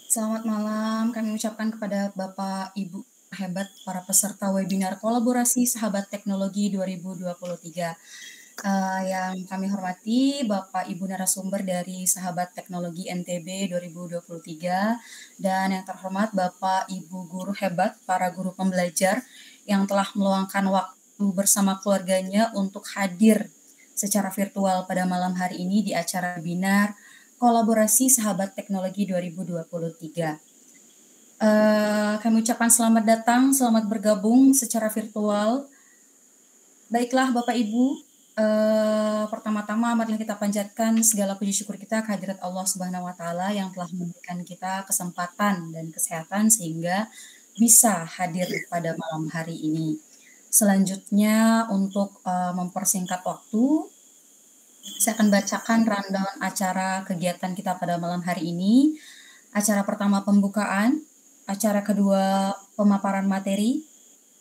Selamat malam, kami ucapkan kepada Bapak, Ibu hebat para peserta webinar kolaborasi Sahabat Teknologi 2023. Yang kami hormati Bapak Ibu narasumber dari Sahabat Teknologi NTB 2023 dan yang terhormat Bapak Ibu guru hebat, para guru pembelajar yang telah meluangkan waktu bersama keluarganya untuk hadir secara virtual pada malam hari ini di acara webinar kolaborasi Sahabat Teknologi 2023. Kami ucapkan selamat datang, selamat bergabung secara virtual. Baiklah Bapak Ibu, pertama-tama marilah kita panjatkan segala puji syukur kita kehadirat Allah Subhanahu wa taala yang telah memberikan kita kesempatan dan kesehatan sehingga bisa hadir pada malam hari ini. Selanjutnya untuk mempersingkat waktu, saya akan bacakan rundown acara kegiatan kita pada malam hari ini. Acara pertama pembukaan, acara kedua pemaparan materi,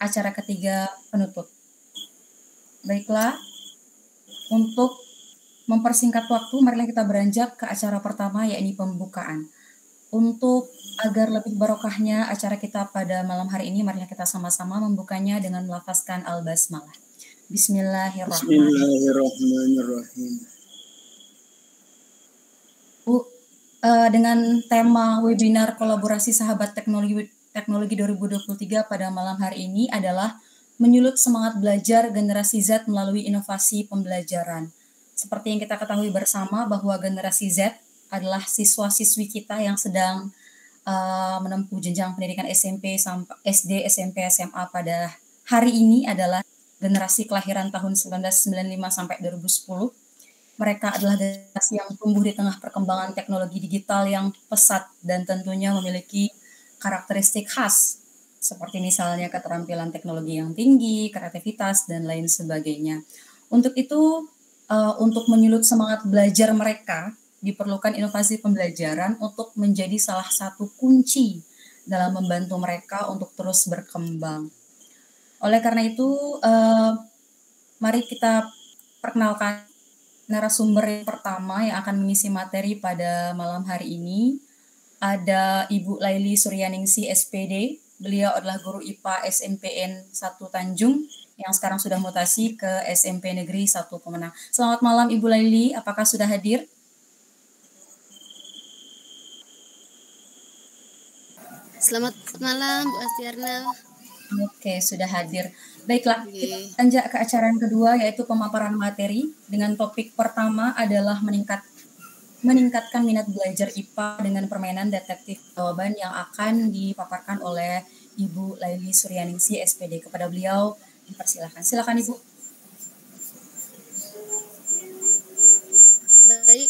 acara ketiga penutup. Baiklah, untuk mempersingkat waktu, marilah kita beranjak ke acara pertama, yakni pembukaan. Untuk agar lebih barokahnya acara kita pada malam hari ini, marilah kita sama-sama membukanya dengan melafazkan al-basmalah. Bismillahirrahmanirrahim. Dengan tema webinar kolaborasi Sahabat Teknologi 2023 pada malam hari ini adalah menyulut semangat belajar generasi Z melalui inovasi pembelajaran. Seperti yang kita ketahui bersama bahwa generasi Z adalah siswa-siswi kita yang sedang menempuh jenjang pendidikan SMP, SD, SMP, SMA pada hari ini adalah generasi kelahiran tahun 1995 sampai 2010. Mereka adalah generasi yang tumbuh di tengah perkembangan teknologi digital yang pesat dan tentunya memiliki karakteristik khas, seperti misalnya keterampilan teknologi yang tinggi, kreativitas, dan lain sebagainya. Untuk itu, untuk menyulut semangat belajar mereka, diperlukan inovasi pembelajaran untuk menjadi salah satu kunci dalam membantu mereka untuk terus berkembang. Oleh karena itu, mari kita perkenalkan narasumber yang pertama yang akan mengisi materi pada malam hari ini. Ada Ibu Laili Suryaningsi SPD. Beliau adalah guru IPA SMPN 1 Tanjung yang sekarang sudah mutasi ke SMP Negeri 1 Pemenang. Selamat malam Ibu Laili, apakah sudah hadir? Selamat malam Bu Astiarna. Oke, sudah hadir. Baiklah, kita lanjut ke acara yang kedua yaitu pemaparan materi dengan topik pertama adalah meningkatkan minat belajar IPA dengan permainan detektif jawaban yang akan dipaparkan oleh Ibu Laili Suryaningsi SPD. Kepada beliau dipersilakan. Silakan Ibu. Baik,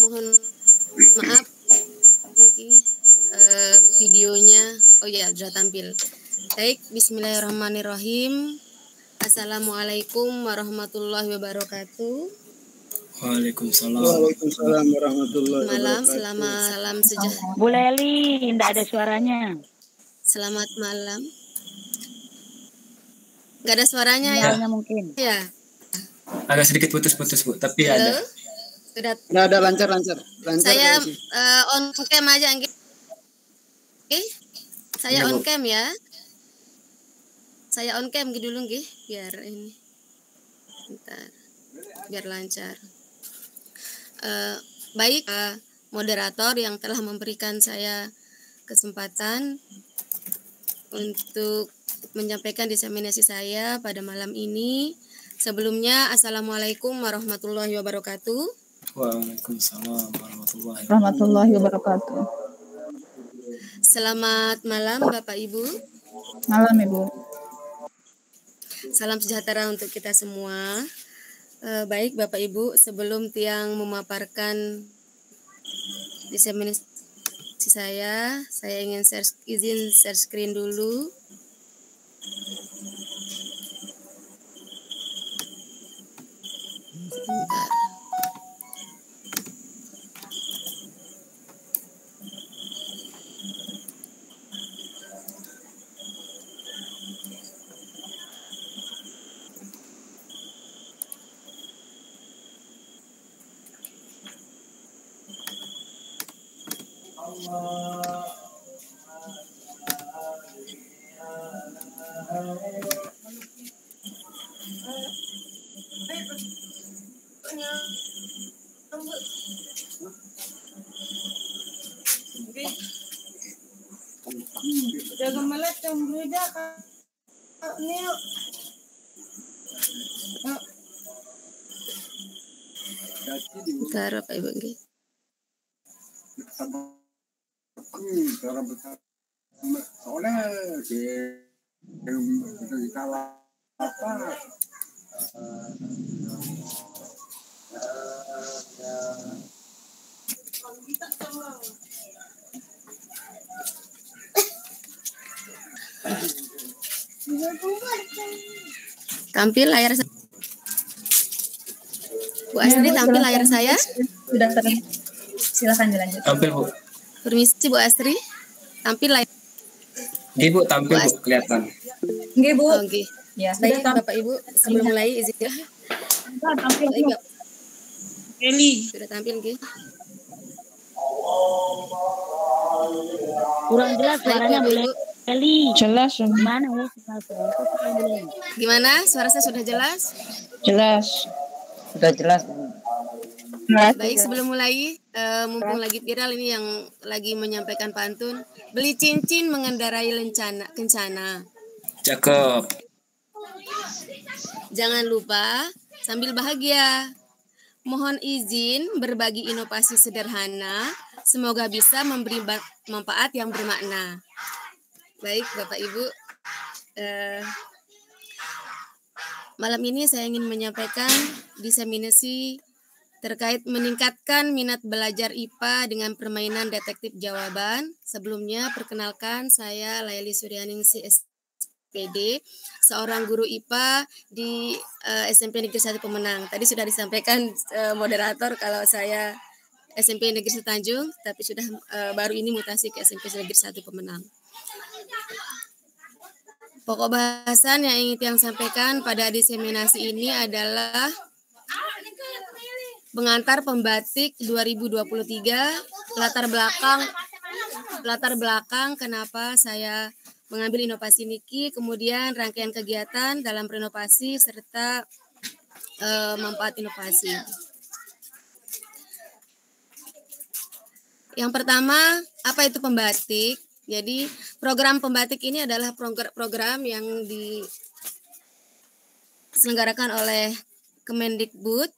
mohon maaf videonya. Oh ya, sudah tampil. Baik, bismillahirrahmanirrahim. Assalamualaikum warahmatullahi wabarakatuh. Waalaikumsalam. Waalaikumsalam warahmatullahi malam, wabarakatuh. selamat salam sejahtera. Bu Leli, tidak ada suaranya. Selamat malam. Nggak ada suaranya ya? Mungkin. Ya. Agak sedikit putus-putus Bu, tapi halo? ada. Sudah. Nggak ada lancar. Saya on cam aja, Oke. Saya on cam ya. Saya on cam dulu nggih, biar ini. Bentar. Biar lancar. Baik, moderator yang telah memberikan saya kesempatan untuk menyampaikan diseminasi saya pada malam ini. Sebelumnya, Assalamualaikum warahmatullahi wabarakatuh. Waalaikumsalam warahmatullahi wabarakatuh. Selamat malam Bapak Ibu. Malam Ibu. Salam sejahtera untuk kita semua. Baik Bapak Ibu, sebelum Tiang memaparkan diseminasi saya ingin izin share screen dulu. Sebentar. Jaga melet yang beda ini. Bentar, Bapak Ibu. Soalnya kita apa? Tampil layar Bu Astri, tampil layar saya. Sudah terlihat. Silakan dilanjut. Tampil, Bu. Permisi Bu Astri. Tampil layar. Oke, Bu, tampil, Bu, kelihatan. Nggih, Bu. Oke. Ya, Baik, sudah Bapak Ibu, sebelum mulai izin ya. Tampil Baik, Bapak. Eli. Sudah tampil nggih. Kurang jelas Baik, suaranya Bapak boleh. Ibu. Eli. Jelas, Mana ya? Gimana? Suara saya sudah jelas? jelas. Sudah jelas. Baik, sebelum mulai, mumpung lagi viral ini yang lagi menyampaikan pantun, beli cincin mengendarai kencana. Cakep. Jangan lupa sambil bahagia. Mohon izin berbagi inovasi sederhana, semoga bisa memberi manfaat yang bermakna. Baik, Bapak Ibu, malam ini saya ingin menyampaikan diseminasi terkait meningkatkan minat belajar IPA dengan permainan detektif jawaban. Sebelumnya, perkenalkan saya Laili Suryaningsih SPD, seorang guru IPA di SMP Negeri 1 Pemenang. Tadi sudah disampaikan moderator kalau saya SMP Negeri 1 Tanjung, tapi sudah baru ini mutasi ke SMP Negeri 1 Pemenang. Pokok bahasan yang ingin saya sampaikan pada diseminasi ini adalah pengantar pembatik 2023, latar belakang kenapa saya mengambil inovasi Niki, kemudian rangkaian kegiatan dalam berinovasi serta manfaat inovasi. Yang pertama, apa itu pembatik? Jadi program pembatik ini adalah program yang diselenggarakan oleh Kemendikbud,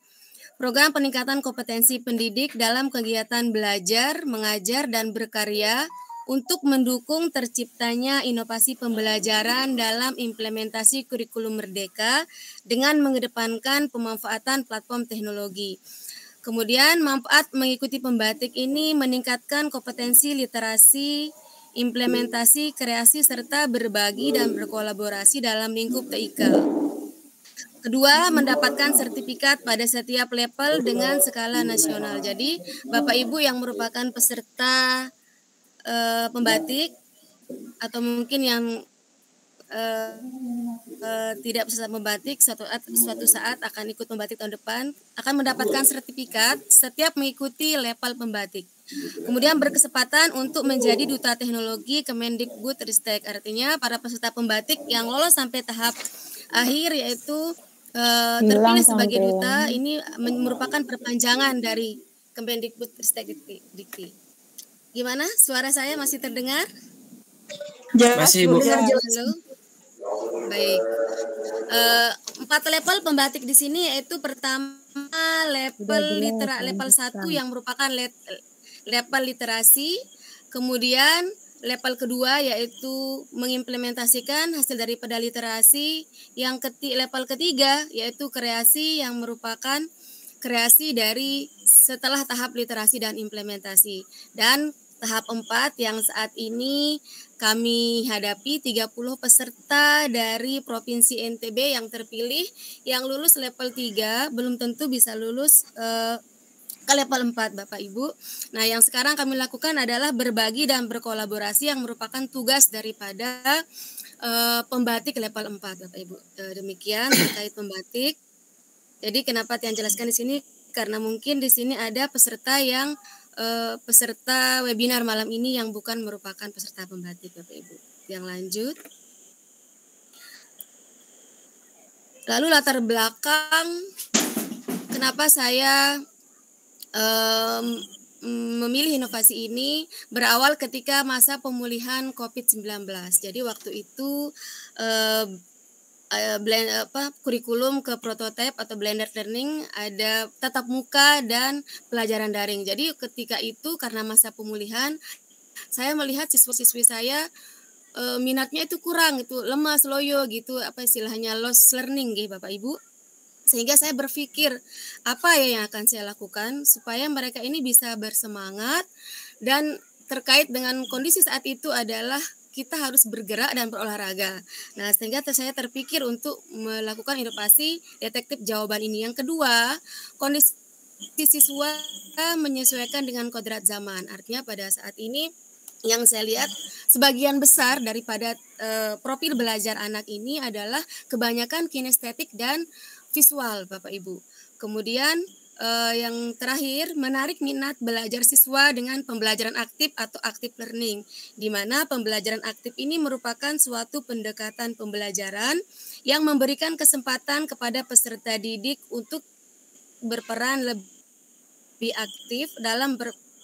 program peningkatan kompetensi pendidik dalam kegiatan belajar, mengajar, dan berkarya untuk mendukung terciptanya inovasi pembelajaran dalam implementasi kurikulum merdeka dengan mengedepankan pemanfaatan platform teknologi. Kemudian manfaat mengikuti pembatik ini meningkatkan kompetensi literasi, implementasi, kreasi, serta berbagi dan berkolaborasi dalam lingkup TIK. Kedua, mendapatkan sertifikat pada setiap level dengan skala nasional. Jadi, Bapak Ibu yang merupakan peserta pembatik atau mungkin yang tidak peserta pembatik suatu saat akan ikut pembatik tahun depan akan mendapatkan sertifikat setiap mengikuti level pembatik. Kemudian berkesempatan untuk menjadi duta teknologi Kemendikbudristek. Artinya para peserta pembatik yang lolos sampai tahap akhir yaitu terpilih sebagai duta ini merupakan perpanjangan dari Kemendikbudristek Dikti. Gimana? Suara saya masih terdengar? Masih, Bu. Halo. Baik. 4 level pembatik di sini yaitu pertama level 1 yang merupakan level literasi, kemudian level kedua yaitu mengimplementasikan hasil daripada literasi, level ketiga yaitu kreasi yang merupakan kreasi dari setelah tahap literasi dan implementasi, dan tahap 4 yang saat ini kami hadapi 30 peserta dari Provinsi NTB yang terpilih yang lulus level 3 belum tentu bisa lulus ke level 4 Bapak Ibu. Nah, yang sekarang kami lakukan adalah berbagi dan berkolaborasi yang merupakan tugas daripada pembatik level 4 Bapak Ibu. Demikian terkait pembatik. Jadi kenapa Tian jelaskan di sini? Karena mungkin di sini ada peserta yang peserta webinar malam ini yang bukan merupakan peserta pembatik, Bapak Ibu. Yang lanjut. Lalu latar belakang kenapa saya memilih inovasi ini berawal ketika masa pemulihan COVID-19. Jadi waktu itu kurikulum ke prototype atau blended learning ada tatap muka dan pelajaran daring. Jadi ketika itu karena masa pemulihan, saya melihat siswa-siswi saya minatnya itu kurang, itu lemas, loyo gitu, apa istilahnya lost learning gitu Bapak Ibu. Sehingga saya berpikir apa ya yang akan saya lakukan supaya mereka ini bisa bersemangat, dan terkait dengan kondisi saat itu adalah kita harus bergerak dan berolahraga. Nah, sehingga saya terpikir untuk melakukan inovasi detektif jawaban ini. Yang kedua, kondisi siswa menyesuaikan dengan kodrat zaman. Artinya pada saat ini yang saya lihat sebagian besar daripada profil belajar anak ini adalah kebanyakan kinestetik dan visual, Bapak Ibu. Kemudian yang terakhir, menarik minat belajar siswa dengan pembelajaran aktif atau active learning, di mana pembelajaran aktif ini merupakan suatu pendekatan pembelajaran yang memberikan kesempatan kepada peserta didik untuk berperan lebih aktif dalam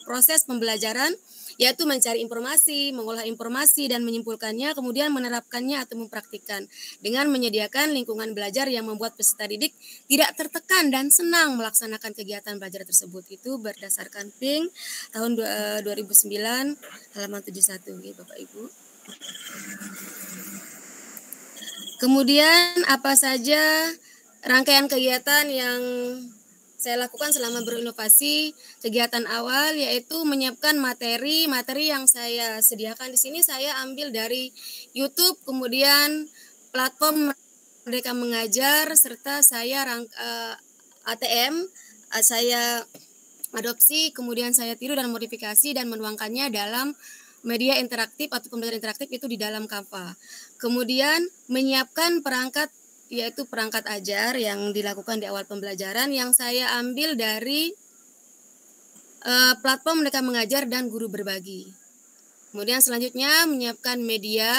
proses pembelajaran, yaitu mencari informasi, mengolah informasi, dan menyimpulkannya, kemudian menerapkannya atau mempraktikkan dengan menyediakan lingkungan belajar yang membuat peserta didik tidak tertekan dan senang melaksanakan kegiatan belajar tersebut. Itu berdasarkan PING tahun 2009 halaman 71, Bapak Ibu. Kemudian apa saja rangkaian kegiatan yang saya lakukan selama berinovasi? Kegiatan awal yaitu menyiapkan materi yang saya sediakan di sini saya ambil dari YouTube, kemudian platform Merdeka Mengajar, serta saya ATM saya adopsi, kemudian saya tiru dan modifikasi dan menuangkannya dalam media interaktif atau pembelajaran interaktif itu di dalam Canva. Kemudian menyiapkan perangkat, yaitu perangkat ajar yang dilakukan di awal pembelajaran yang saya ambil dari platform Merdeka Mengajar dan Guru Berbagi. Kemudian selanjutnya menyiapkan media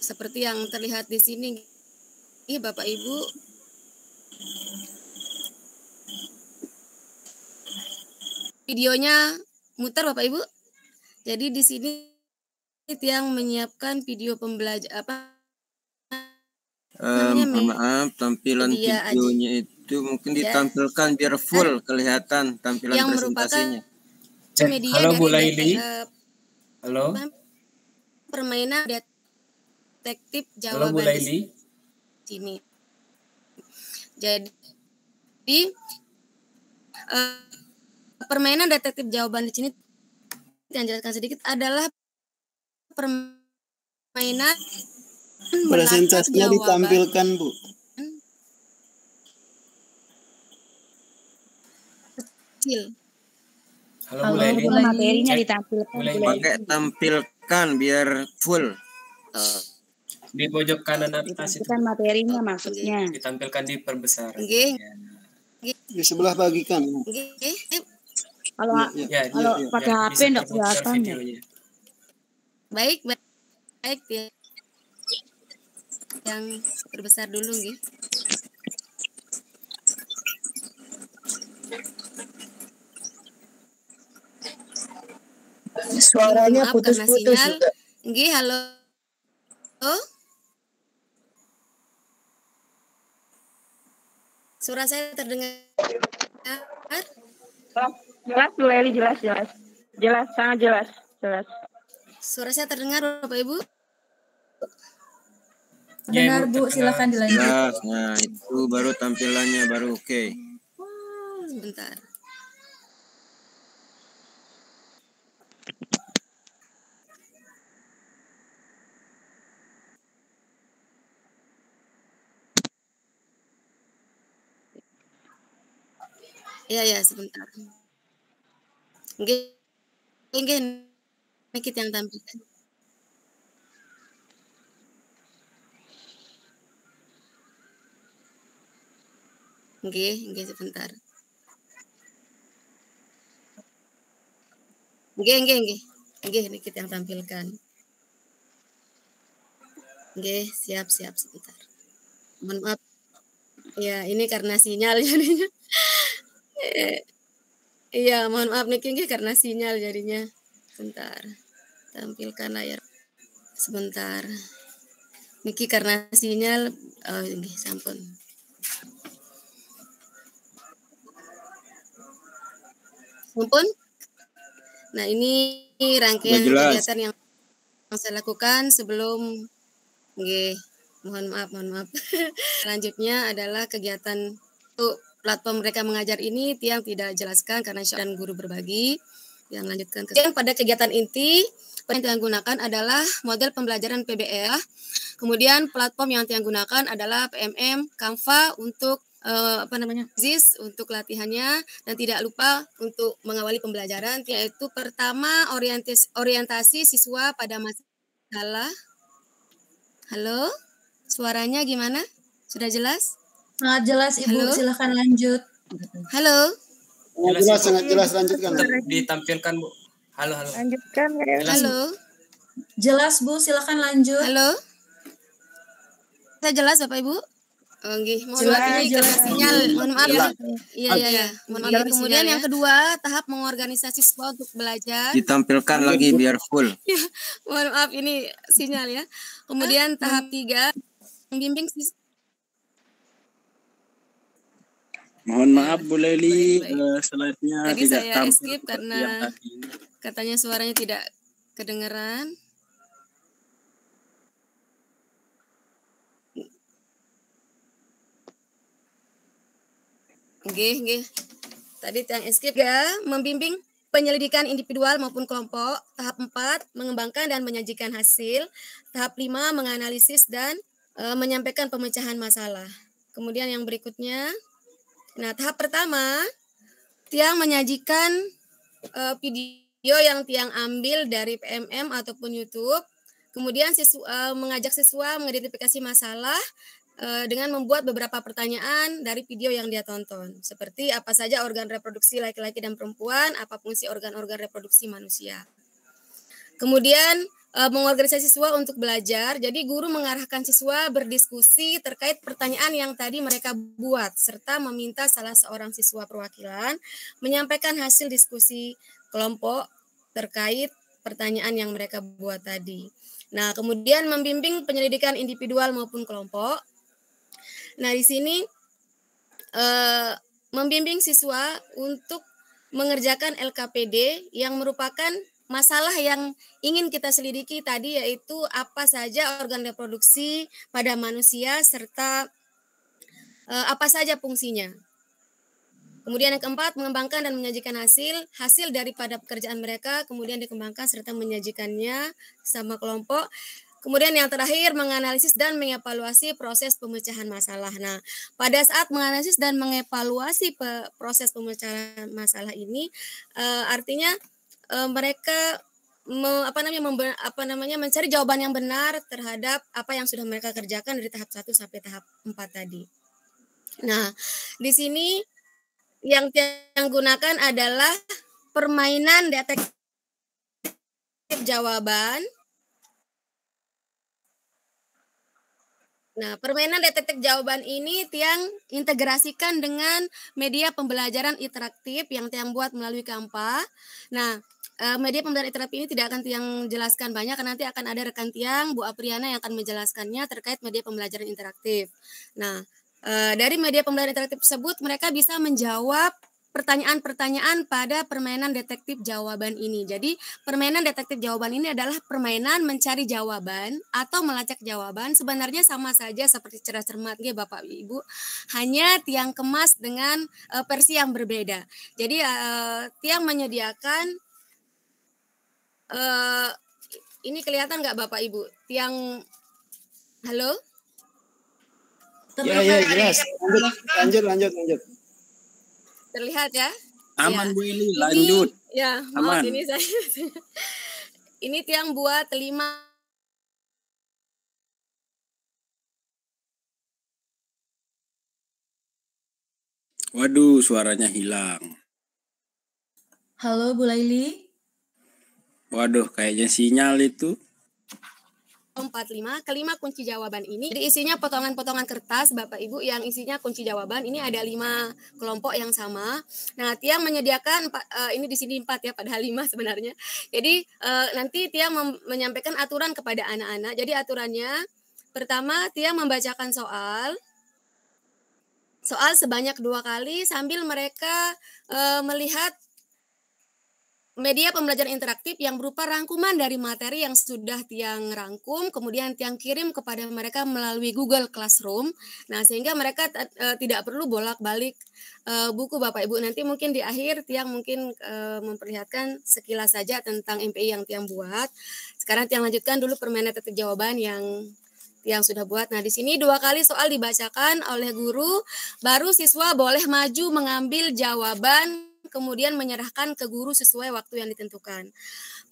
seperti yang terlihat di sini, Bapak Ibu. Videonya muter Bapak Ibu. Jadi di sini yang menyiapkan video pembelajaran mohon maaf, tampilan videonya itu mungkin ditampilkan biar full kelihatan tampilan yang presentasinya. Media halo Bu dari Laili. Halo. Permainan detektif Halo Bu jawaban Laili. di sini. Jadi permainan detektif jawaban di sini yang jelaskan sedikit adalah permainan presentasinya ditampilkan, Bu. Kecil. Halo Bu Laili. Materinya ditampilkan. Pakai tampilkan biar full. Di pojok kanan atas itu. Ditampilkan materinya maksudnya. Ditampilkan di perbesar. Di sebelah bagikan. Kalau pakai HP enggak kelihatan ya. Baik ya. Yang berbesar dulu nggih. Suaranya putus-putus. Nggih, halo. Suara saya terdengar? Jelas, Bu Leli, jelas. Jelas, sangat jelas. Suara saya terdengar, Bapak Ibu? Dengar Bu, silakan dilanjut. Nah, itu baru tampilannya baru oke. Sebentar. Ya, sebentar. Nggih, sedikit yang tampilkan. Nggih, sebentar. Nggih, ini kita yang tampilkan. Nggih, siap sebentar. Mohon maaf. Ya, ini karena sinyal jadinya. Iya, mohon maaf nih nggih karena sinyal jadinya. Sebentar. Tampilkan layar. Sebentar. Niki karena sinyal nggih sampun. Sampun? Nah, ini rangkaian kegiatan yang saya lakukan sebelum nggih, mohon maaf. Selanjutnya adalah kegiatan untuk platform mereka mengajar ini yang tidak jelaskan karena dan guru berbagi. Yang lanjutkan pada kegiatan inti yang Tiang gunakan adalah model pembelajaran PBL. Kemudian platform yang Tiang gunakan adalah PMM, Canva untuk ZIS untuk latihannya, dan tidak lupa untuk mengawali pembelajaran, yaitu pertama orientasi siswa pada masalah. Halo, suaranya gimana? Sudah jelas? Sangat jelas, Ibu. Halo? Silahkan lanjut. Halo? Sangat jelas, lanjutkan. Ditampilkan, Bu. Halo. Lanjutkan. Halo? Jelas, Bu. Silahkan lanjut. Halo? Saya jelas, Bapak Ibu? Oh, nggih. Mohon Jelas, maaf ini karena sinyal. Mohon maaf ya. Iya. Mohon maaf. Kemudian yang kedua, tahap mengorganisasi siswa untuk belajar. Ditampilkan lagi biar full. Mohon maaf ini sinyal ya. Kemudian tahap 3, membimbing siswa. Mohon maaf Bu Leli, slide-nya tadi tidak saya tampil skip karena katanya suaranya tidak kedengeran. Nggih. Tadi yang skip ya, membimbing penyelidikan individual maupun kelompok. Tahap 4, mengembangkan dan menyajikan hasil. Tahap 5, menganalisis dan menyampaikan pemecahan masalah. Kemudian yang berikutnya, nah tahap pertama, Tiang menyajikan video yang Tiang ambil dari PMM ataupun YouTube. Kemudian mengajak siswa mengidentifikasi masalah dengan membuat beberapa pertanyaan dari video yang dia tonton. Seperti apa saja organ reproduksi laki-laki dan perempuan, apa fungsi organ-organ reproduksi manusia. Kemudian mengorganisasi siswa untuk belajar. Jadi guru mengarahkan siswa berdiskusi terkait pertanyaan yang tadi mereka buat, serta meminta salah seorang siswa perwakilan menyampaikan hasil diskusi kelompok terkait pertanyaan yang mereka buat tadi. Nah, kemudian membimbing penyelidikan individual maupun kelompok. Nah, di sini membimbing siswa untuk mengerjakan LKPD yang merupakan masalah yang ingin kita selidiki tadi, yaitu apa saja organ reproduksi pada manusia serta apa saja fungsinya. Kemudian yang keempat, mengembangkan dan menyajikan hasil daripada pekerjaan mereka, kemudian dikembangkan serta menyajikannya sama kelompok. Kemudian yang terakhir, menganalisis dan mengevaluasi proses pemecahan masalah. Nah, pada saat menganalisis dan mengevaluasi proses pemecahan masalah ini, artinya mereka mencari jawaban yang benar terhadap apa yang sudah mereka kerjakan dari tahap 1 sampai tahap 4 tadi. Nah, di sini yang gunakan adalah permainan detektif jawaban. Nah, permainan detektif jawaban ini Tiang integrasikan dengan media pembelajaran interaktif yang Tiang buat melalui Canva. Nah, media pembelajaran interaktif ini tidak akan Tiang jelaskan banyak, karena nanti akan ada rekan Tiang, Bu Apriana, yang akan menjelaskannya terkait media pembelajaran interaktif. Nah, dari media pembelajaran interaktif tersebut, mereka bisa menjawab pertanyaan-pertanyaan pada permainan detektif jawaban ini. Jadi, permainan detektif jawaban ini adalah permainan mencari jawaban atau melacak jawaban. Sebenarnya sama saja seperti cerdas cermat, Bapak Ibu. Hanya Tiang kemas dengan versi yang berbeda. Jadi, Tiang menyediakan ini kelihatan nggak Bapak Ibu? Tiang, halo? Ya, jelas. Lanjut. Terlihat ya? Aman ya. Bu Eli, lanjut. Ya, maaf ini saya. Ini Tiang buat 5. Waduh, suaranya hilang. Halo, Bu Laili. Waduh, kayaknya sinyal itu. 45, kelima kunci jawaban ini. Jadi isinya potongan-potongan kertas Bapak Ibu yang isinya kunci jawaban. Ini ada 5 kelompok yang sama. Nah, Tia menyediakan ini di sini 4 ya, padahal 5 sebenarnya. Jadi nanti Tia menyampaikan aturan kepada anak-anak. Jadi aturannya pertama Tia membacakan soal sebanyak 2 kali sambil mereka melihat media pembelajaran interaktif yang berupa rangkuman dari materi yang sudah Tiang rangkum, kemudian Tiang kirim kepada mereka melalui Google Classroom. Nah, sehingga mereka tidak perlu bolak-balik buku Bapak Ibu. Nanti mungkin di akhir Tiang mungkin memperlihatkan sekilas saja tentang MPI yang Tiang buat. Sekarang Tiang lanjutkan dulu permainan ketik jawaban yang sudah buat. Nah, di sini 2 kali soal dibacakan oleh guru, baru siswa boleh maju mengambil jawaban kemudian menyerahkan ke guru sesuai waktu yang ditentukan.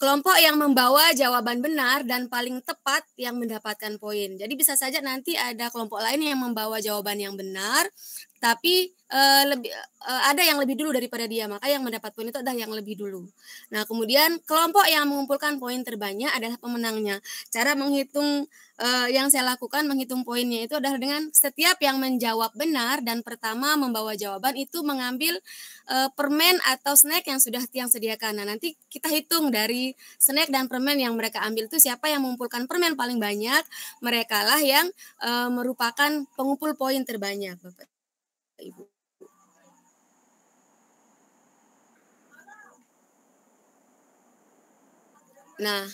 Kelompok yang membawa jawaban benar dan paling tepat yang mendapatkan poin. Jadi bisa saja nanti ada kelompok lain yang membawa jawaban yang benar, tapi ada yang lebih dulu daripada dia, maka yang mendapat poin itu adalah yang lebih dulu. Nah, kemudian kelompok yang mengumpulkan poin terbanyak adalah pemenangnya. Cara menghitung yang saya lakukan menghitung poinnya itu adalah dengan setiap yang menjawab benar dan pertama membawa jawaban itu mengambil permen atau snack yang sudah Tiang sediakan. Nah, nanti kita hitung dari snack dan permen yang mereka ambil itu siapa yang mengumpulkan permen paling banyak, mereka lah yang merupakan pengumpul poin terbanyak, Bapak Ibu. Nah,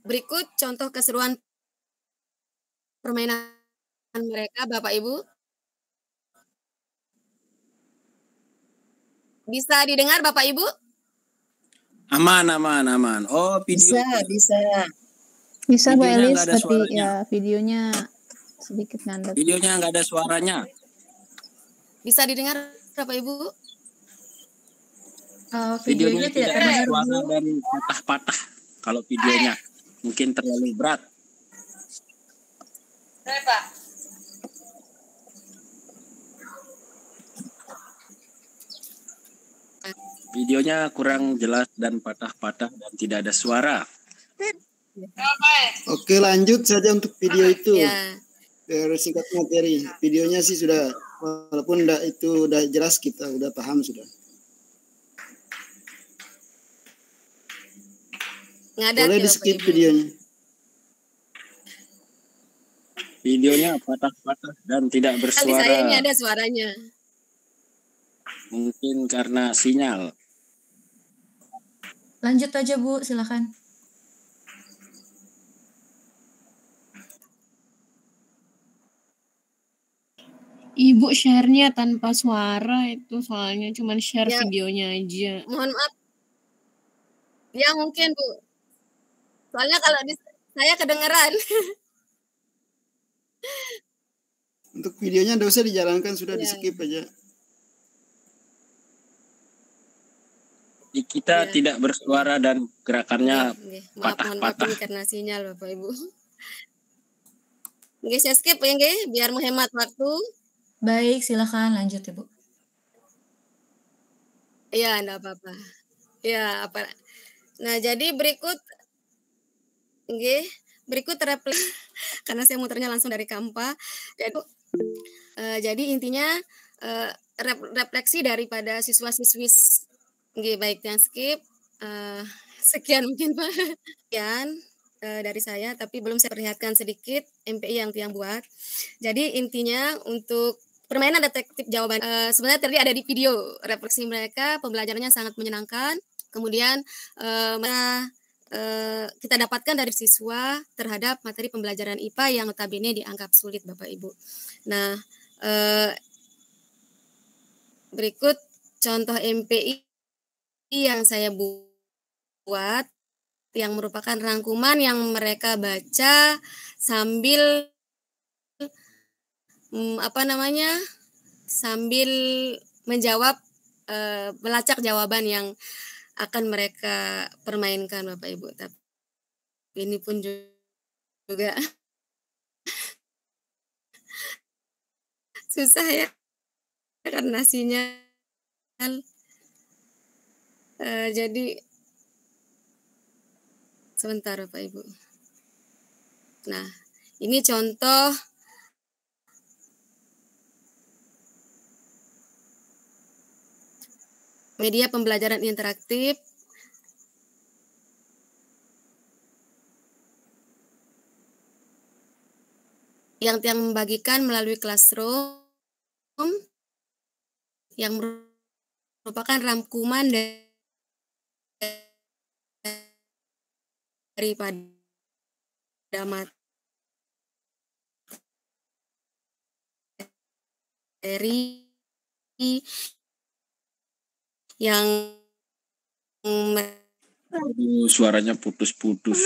berikut contoh keseruan permainan mereka, Bapak Ibu. Bisa didengar Bapak Ibu? Aman. Oh, video. Bisa Mbak Videonya Elis, nggak ada tapi suaranya. ya videonya sedikit ngandet. Videonya nggak ada suaranya. Bisa didengar Bapak Ibu? Videonya Videonya tidak tidak ada terdengar, suara Bu. dan patah-patah. Kalau videonya mungkin terlalu berat. Videonya kurang jelas dan patah-patah dan tidak ada suara. Oke, lanjut saja untuk video itu. Ya. Biar singkat materi. Videonya sih sudah, walaupun itu udah jelas, kita udah paham sudah. Ngadat Boleh ya, di Bapak skip Ibu. videonya. Videonya patah-patah dan tidak Kali saya ini bersuara. ada suaranya. Mungkin karena sinyal. Lanjut aja, Bu, silakan. Ibu share-nya tanpa suara itu, soalnya cuma share Ya. videonya aja. Mohon maaf. Ya mungkin, Bu. Soalnya kalau saya kedengeran. Untuk videonya tidak usah dijalankan, sudah Ya. di skip aja. Kita tidak bersuara dan gerakannya Mohon maaf patah-patah. ini karena sinyal Bapak Ibu. Oke, saya skip ya, biar menghemat waktu. Baik, silakan lanjut, Ibu. Iya, enggak apa-apa. Ya, apa. Nah, jadi berikut refleksi karena saya muternya langsung dari Kampa. Jadi intinya refleksi daripada siswa-siswi baik yang skip. Sekian mungkin Pak. Sekian dari saya, tapi belum saya perlihatkan sedikit MPI yang Tiang buat. Jadi intinya untuk permainan detektif jawaban sebenarnya tadi ada di video refleksi mereka, pembelajarannya sangat menyenangkan. Kemudian kita dapatkan dari siswa terhadap materi pembelajaran IPA yang notabene dianggap sulit Bapak Ibu. Nah, berikut contoh MPI yang saya buat yang merupakan rangkuman yang mereka baca sambil sambil menjawab melacak jawaban yang akan mereka permainkan Bapak Ibu. Tapi ini pun juga susah ya. karena sinyal. Jadi sebentar Bapak Ibu. Nah, ini contoh media pembelajaran interaktif yang membagikan melalui Classroom yang merupakan rangkuman daripada materi yang suaranya putus-putus.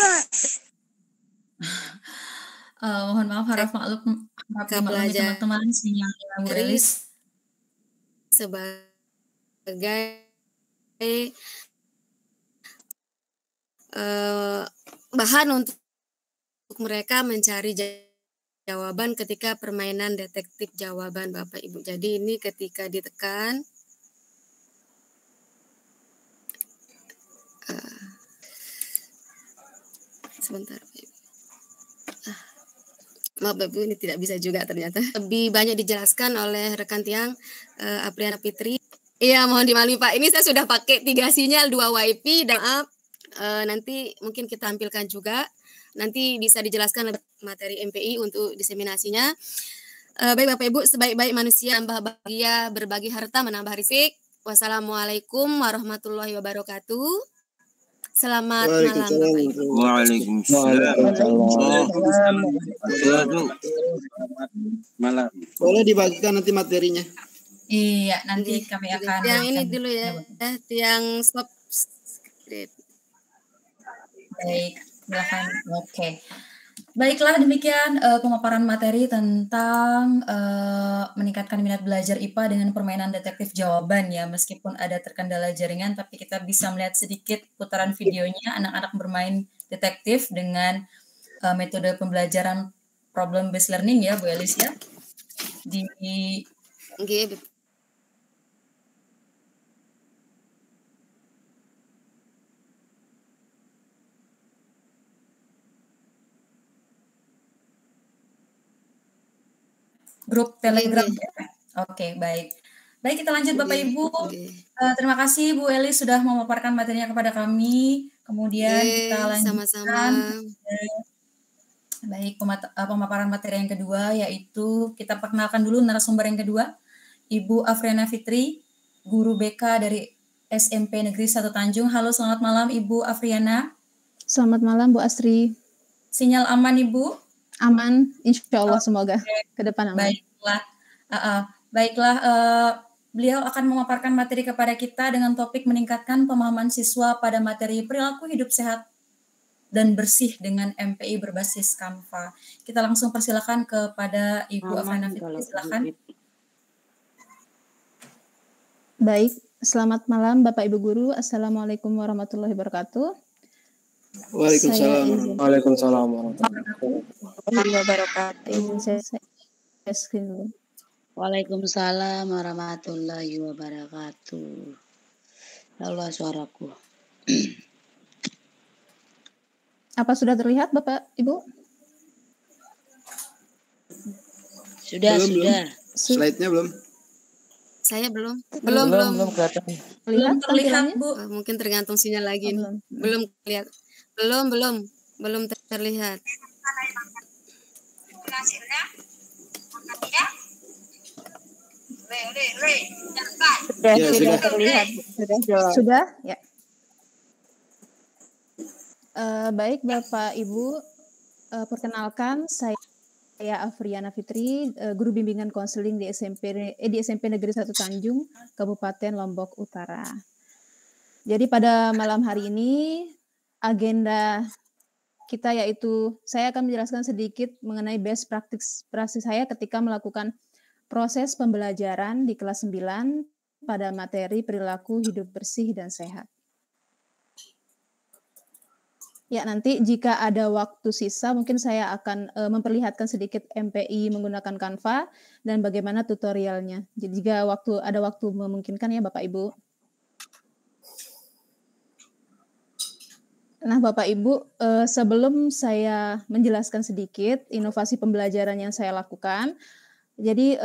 Mohon maaf, harap dimaklumi teman-teman, sinyalnya Bu Elis sebagai bahan untuk mereka mencari jawaban ketika permainan detektif jawaban Bapak Ibu. Jadi ini ketika ditekan sebentar Bapak Ibu. Maaf Bapak Ibu, ini tidak bisa juga ternyata. Lebih banyak dijelaskan oleh rekan tiang Apriana Fitri. Iya, mohon dimaklumi Pak. Ini saya sudah pakai 3 sinyal, 2 WiFi dan nanti mungkin kita tampilkan juga. Nanti bisa dijelaskan materi MPI untuk diseminasinya. Baik Bapak Ibu, sebaik-baik manusia menambah bahagia, berbagi harta menambah rizki. Wassalamualaikum warahmatullahi wabarakatuh. Selamat malam Bapak Ibu. Waalaikumsalam. Malam. Boleh dibagikan nanti materinya. Iya, nanti kami akan yang ini dulu ya, yang stop. Baik, silakan. Oke. Baiklah, demikian pemaparan materi tentang meningkatkan minat belajar IPA dengan permainan detektif jawaban ya. Meskipun ada terkendala jaringan, tapi kita bisa melihat sedikit putaran videonya anak-anak bermain detektif dengan metode pembelajaran problem based learning ya, Bu Elis ya. Grup Telegram. Oke, baik. Baik, kita lanjut Bapak Ibu. Terima kasih Bu Eli sudah memaparkan materinya kepada kami. Kemudian kita lanjutkan. Sama-sama. Baik, pemaparan materi yang kedua yaitu kita perkenalkan dulu narasumber yang kedua, Ibu Afriana Fitri, guru BK dari SMP Negeri 1 Tanjung. Halo, selamat malam Ibu Afriana. Selamat malam Bu Asri. Sinyal aman Ibu? Aman, insya Allah semoga ke depan aman. Baiklah, beliau akan memaparkan materi kepada kita dengan topik meningkatkan pemahaman siswa pada materi perilaku hidup sehat dan bersih dengan MPI berbasis Canva. Kita langsung persilakan kepada Ibu Afriana Fitri, silakan. Baik, selamat malam Bapak Ibu Guru. Assalamualaikum warahmatullahi wabarakatuh. Waalaikumsalam. Waalaikumsalam warahmatullahi wabarakatuh. Waalaikumsalam warahmatullahi wabarakatuh. Allah suaraku. Apa sudah terlihat Bapak Ibu? Sudah. Slide-nya belum? Saya belum kelihatan. Belum terlihat Bu. Mungkin tergantung sinyal lagi. Belum terlihat. Belum terlihat. Sudah terlihat. Sudah ya. Baik Bapak Ibu, perkenalkan saya Afriana Fitri, guru bimbingan konseling di SMP Negeri 1 Tanjung, Kabupaten Lombok Utara. Jadi pada malam hari ini agenda kita yaitu saya akan menjelaskan sedikit mengenai best practice saya ketika melakukan proses pembelajaran di kelas 9 pada materi perilaku hidup bersih dan sehat. Ya, nanti jika ada waktu sisa mungkin saya akan, memperlihatkan sedikit MPI menggunakan Canva dan bagaimana tutorialnya. Jadi jika ada waktu memungkinkan ya Bapak Ibu. Nah Bapak Ibu, sebelum saya menjelaskan sedikit inovasi pembelajaran yang saya lakukan, jadi,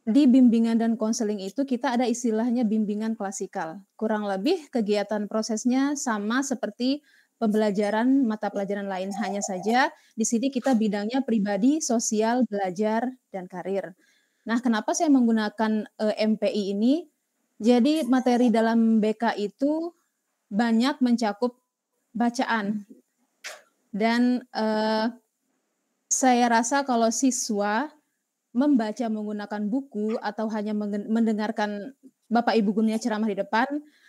di bimbingan dan konseling itu kita ada istilahnya bimbingan klasikal. Kurang lebih kegiatan prosesnya sama seperti pembelajaran mata pelajaran lain, hanya saja di sini kita bidangnya pribadi, sosial, belajar, dan karir. Nah, kenapa saya menggunakan, MPI ini? Jadi materi dalam BK itu banyak mencakup bacaan dan, saya rasa kalau siswa membaca menggunakan buku atau hanya mendengarkan Bapak Ibu gurunya ceramah di depan,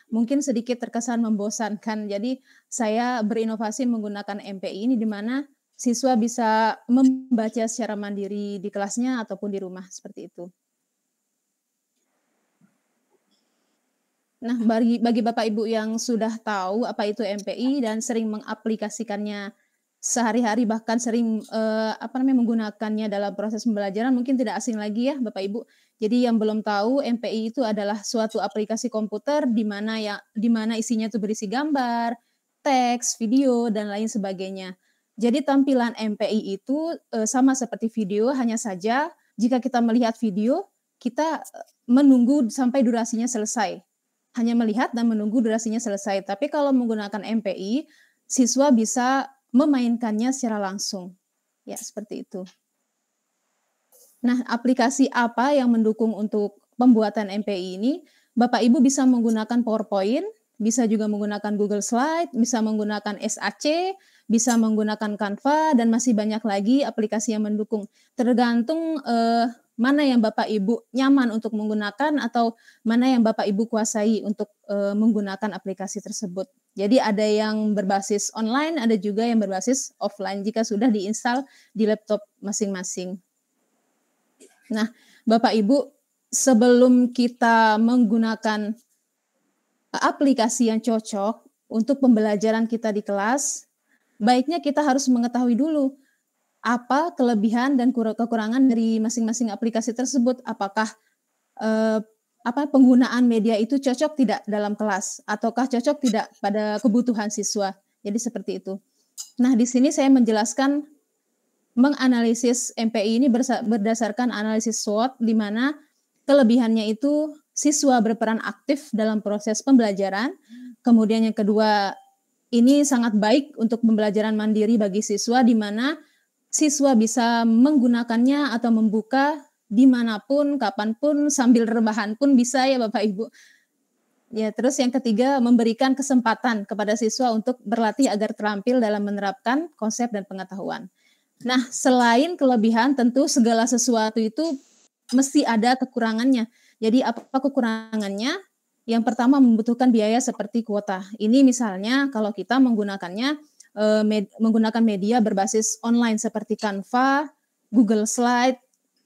mungkin sedikit terkesan membosankan. Jadi saya berinovasi menggunakan MPI ini di mana siswa bisa membaca secara mandiri di kelasnya ataupun di rumah, seperti itu. Nah, bagi Bapak Ibu yang sudah tahu apa itu MPI dan sering mengaplikasikannya sehari-hari bahkan sering, menggunakannya dalam proses pembelajaran mungkin tidak asing lagi ya Bapak Ibu. Jadi yang belum tahu MPI itu adalah suatu aplikasi komputer di mana isinya itu berisi gambar, teks, video, dan lain sebagainya. Jadi tampilan MPI itu, sama seperti video hanya saja jika kita melihat video, kita, menunggu sampai durasinya selesai. Hanya melihat dan menunggu durasinya selesai. Tapi kalau menggunakan MPI, siswa bisa memainkannya secara langsung. Ya, seperti itu. Nah, aplikasi apa yang mendukung untuk pembuatan MPI ini? Bapak Ibu bisa menggunakan PowerPoint, bisa juga menggunakan Google Slide, bisa menggunakan SAC, bisa menggunakan Canva, dan masih banyak lagi aplikasi yang mendukung. Tergantung mana yang Bapak Ibu nyaman untuk menggunakan atau mana yang Bapak Ibu kuasai untuk menggunakan aplikasi tersebut. Jadi ada yang berbasis online, ada juga yang berbasis offline jika sudah diinstal di laptop masing-masing. Nah, Bapak Ibu, sebelum kita menggunakan aplikasi yang cocok untuk pembelajaran kita di kelas, baiknya kita harus mengetahui dulu apa kelebihan dan kekurangan dari masing-masing aplikasi tersebut. Apakah penggunaan media itu cocok tidak dalam kelas, ataukah cocok tidak pada kebutuhan siswa. Jadi seperti itu. Nah, di sini saya menjelaskan menganalisis MPI ini berdasarkan analisis SWOT, di mana kelebihannya itu siswa berperan aktif dalam proses pembelajaran. Kemudian yang kedua, ini sangat baik untuk pembelajaran mandiri bagi siswa, di mana siswa bisa menggunakannya atau membuka dimanapun, kapanpun, sambil rebahan pun bisa ya Bapak Ibu. Ya, terus yang ketiga, memberikan kesempatan kepada siswa untuk berlatih agar terampil dalam menerapkan konsep dan pengetahuan. Nah, selain kelebihan, tentu segala sesuatu itu mesti ada kekurangannya. Jadi apa kekurangannya? Yang pertama membutuhkan biaya seperti kuota. Ini misalnya kalau kita menggunakannya menggunakan media berbasis online seperti Canva, Google Slide,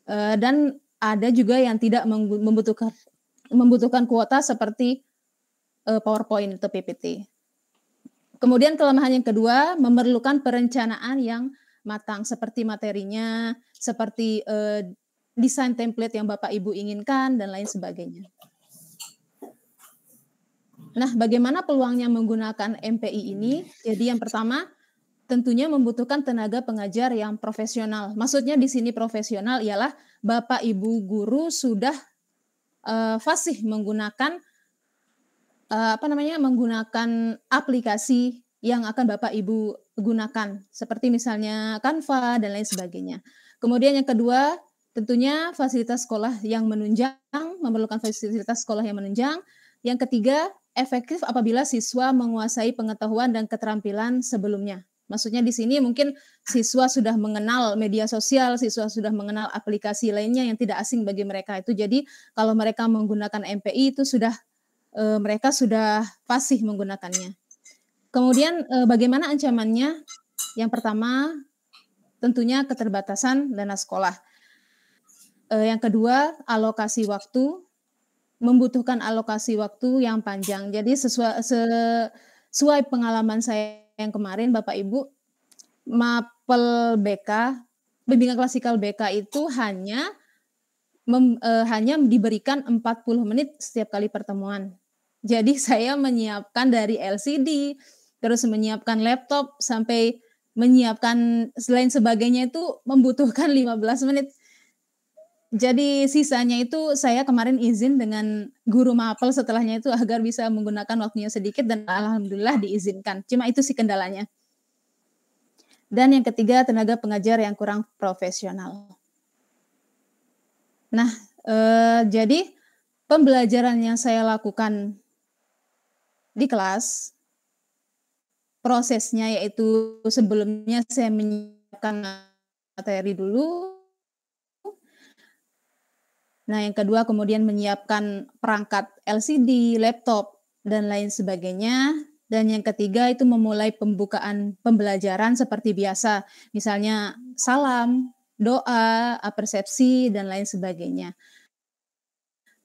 dan ada juga yang tidak membutuhkan kuota seperti PowerPoint atau PPT. Kemudian kelemahan yang kedua, memerlukan perencanaan yang matang seperti materinya, seperti desain template yang Bapak Ibu inginkan, dan lain sebagainya. Nah, bagaimana peluangnya menggunakan MPI ini? Jadi yang pertama, tentunya membutuhkan tenaga pengajar yang profesional. Maksudnya di sini profesional ialah Bapak Ibu guru sudah fasih menggunakan menggunakan aplikasi yang akan Bapak Ibu gunakan, seperti misalnya Canva dan lain sebagainya. Kemudian yang kedua, tentunya fasilitas sekolah yang menunjang, memerlukan fasilitas sekolah yang menunjang. Yang ketiga, efektif apabila siswa menguasai pengetahuan dan keterampilan sebelumnya. Maksudnya di sini mungkin siswa sudah mengenal media sosial, siswa sudah mengenal aplikasi lainnya yang tidak asing bagi mereka itu. Jadi kalau mereka menggunakan MPI itu sudah mereka sudah fasih menggunakannya. Kemudian bagaimana ancamannya? Yang pertama, tentunya keterbatasan dana sekolah. Yang kedua, alokasi waktu, membutuhkan alokasi waktu yang panjang. Jadi sesuai pengalaman saya yang kemarin Bapak Ibu, mapel BK, bimbingan klasikal BK itu hanya diberikan 40 menit setiap kali pertemuan. Jadi saya menyiapkan dari LCD, terus menyiapkan laptop, sampai menyiapkan lain sebagainya itu membutuhkan 15 menit. Jadi sisanya itu saya kemarin izin dengan guru mapel setelahnya itu agar bisa menggunakan waktunya sedikit dan alhamdulillah diizinkan. Cuma itu sih kendalanya. Dan yang ketiga, tenaga pengajar yang kurang profesional. Nah, jadi pembelajaran yang saya lakukan di kelas, prosesnya yaitu sebelumnya saya menyiapkan materi dulu. Nah, yang kedua kemudian menyiapkan perangkat LCD, laptop, dan lain sebagainya. Dan yang ketiga itu memulai pembukaan pembelajaran seperti biasa. Misalnya salam, doa, persepsi, dan lain sebagainya.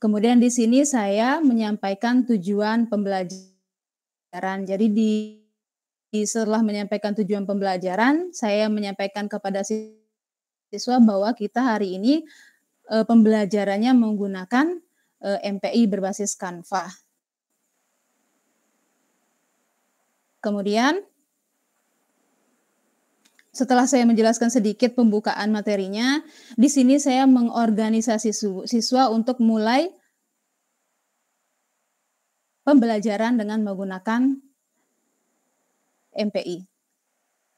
Kemudian di sini saya menyampaikan tujuan pembelajaran. Jadi setelah menyampaikan tujuan pembelajaran, saya menyampaikan kepada siswa bahwa kita hari ini pembelajarannya menggunakan MPI berbasis Canva. Kemudian setelah saya menjelaskan sedikit pembukaan materinya, di sini saya mengorganisasi siswa untuk mulai pembelajaran dengan menggunakan MPI.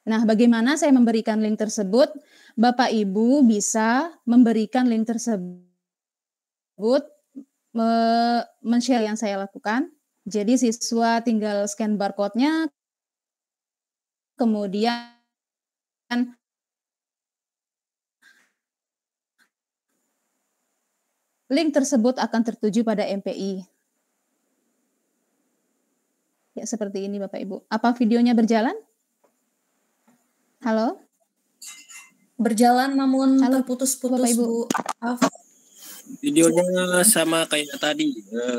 Nah, bagaimana saya memberikan link tersebut? Bapak Ibu bisa memberikan link tersebut, men-share yang saya lakukan. Jadi siswa tinggal scan barcode-nya, kemudian link tersebut akan tertuju pada MPI. Ya, seperti ini Bapak Ibu. Apa videonya berjalan? Halo? Berjalan namun terputus-putus, Bu. Videonya sama kayak tadi,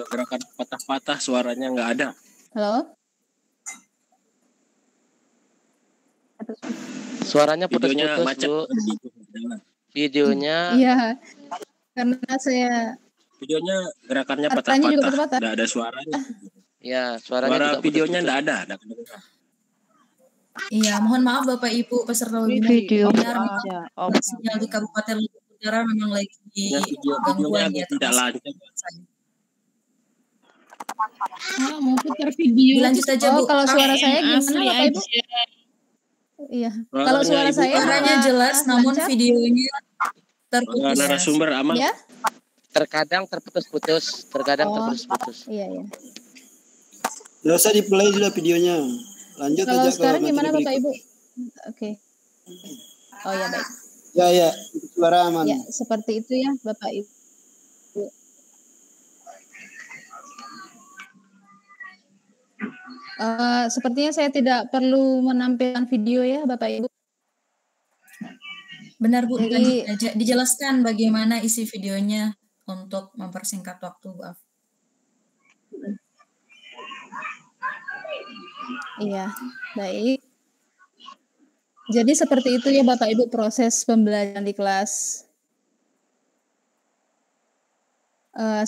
gerakan patah-patah, suaranya nggak ada. Halo? Suaranya Videonya putus-putus, macet. Bu. Videonya Iya, karena saya Videonya gerakannya katanya juga patah-patah, patah-patah. nggak ada suaranya. ya, suaranya Suara juga videonya putus-putus. nggak ada, nggak kedengeran. Iya, mohon maaf Bapak Ibu peserta Ini webinar. video Webinar aja. memang sinyal di Kabupaten Lombok Utara memang lagi Ya, videonya gangguan agak ya, tidak termasuk lancar. Mau putar video. Dilanjut aja, Bu. Kalau suara Yang saya gimana asli Bapak Ibu? aja. Iya. Kalau suara Ibu saya Suaranya jelas namun lancar? videonya terputus. narasumber aman. Ya? Terkadang terputus-putus, terkadang terputus-putus. Iya, iya. Nggak usah di-play sudah videonya. Lanjut Kalau aja ke sekarang materi gimana Bapak berikut. Ibu? Oke. Oh ya, baik. Ya, suara aman. Ya, seperti itu ya Bapak Ibu. Sepertinya saya tidak perlu menampilkan video ya Bapak Ibu. Benar Bu, Jadi dijelaskan bagaimana isi videonya untuk mempersingkat waktu, Bu. Iya, baik. Jadi seperti itu ya Bapak Ibu proses pembelajaran di kelas.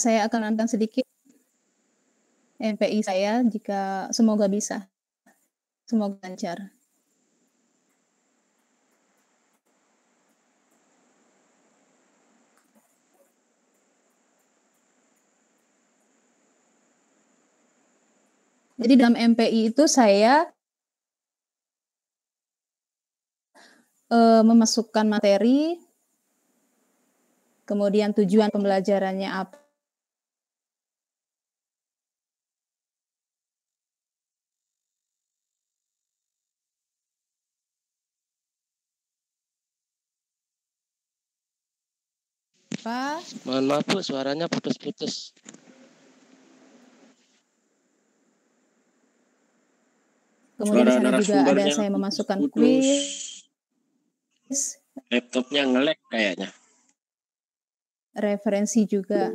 Saya akan nonton sedikit MPI saya jika semoga bisa. Semoga lancar. Jadi dalam MPI itu saya memasukkan materi, kemudian tujuan pembelajarannya apa. Mohon maaf Bu, suaranya putus-putus. Kemudian di Suara sana juga ada saya memasukkan kuis, laptopnya nge-lag kayaknya. referensi juga.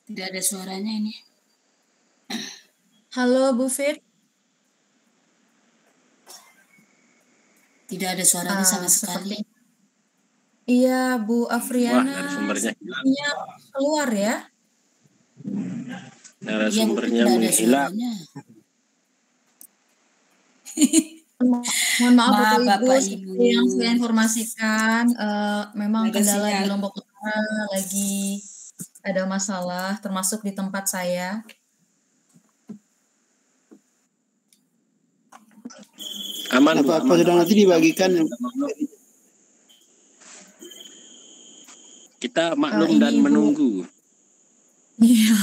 Tidak ada suaranya ini. Halo Bu Fit. Tidak ada suaranya sama sekali. Iya, Bu Wah, Afriana narasumbernya hilang. sepertinya keluar ya. Narasumbernya tidak ada menghilang. suaranya. Mohon maaf Maaf, Bapak Ibu, Bapak seperti Ibu. yang saya informasikan, memang Ada kendala di sinyal. Lombok Utara lagi ada masalah, termasuk di tempat saya. Aman, Bu, Apa-apa aman, sudah aman. nanti dibagikan. Kita maklum Ini dan Ibu. menunggu. Iya,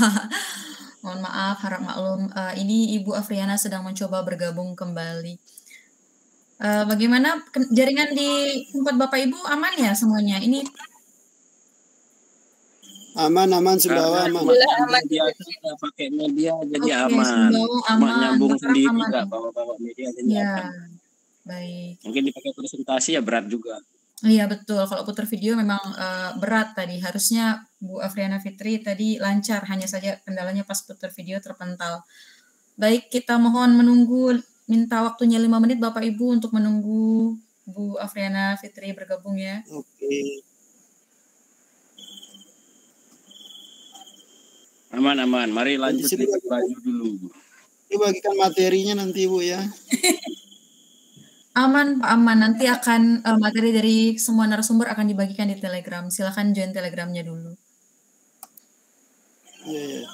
mohon maaf, harap maklum. Ini Ibu Afriana sedang mencoba bergabung kembali. Bagaimana jaringan di tempat Bapak Ibu aman ya semuanya? Ini Aman, Sumbawa Karena aman. biasa nggak pakai media jadi oke, aman. Sumbawa Cuma aman, nyambung Tangerang sendiri aman. nggak bawa-bawa media jadi Ya, aman. baik. Mungkin dipakai presentasi ya berat juga. Iya betul, kalau putar video memang berat tadi. Harusnya Bu Afriana Fitri tadi lancar, hanya saja kendalanya pas putar video terpental. Baik, kita mohon menunggu, minta waktunya 5 menit Bapak Ibu untuk menunggu Bu Afriana Fitri bergabung ya. Oke. Aman. Mari lanjut Nanti lipat baju dulu. dibagikan materinya nanti Bu ya. Aman, Pak Aman. Nanti akan materi dari semua narasumber akan dibagikan di Telegram. Silakan join Telegramnya dulu. Iya.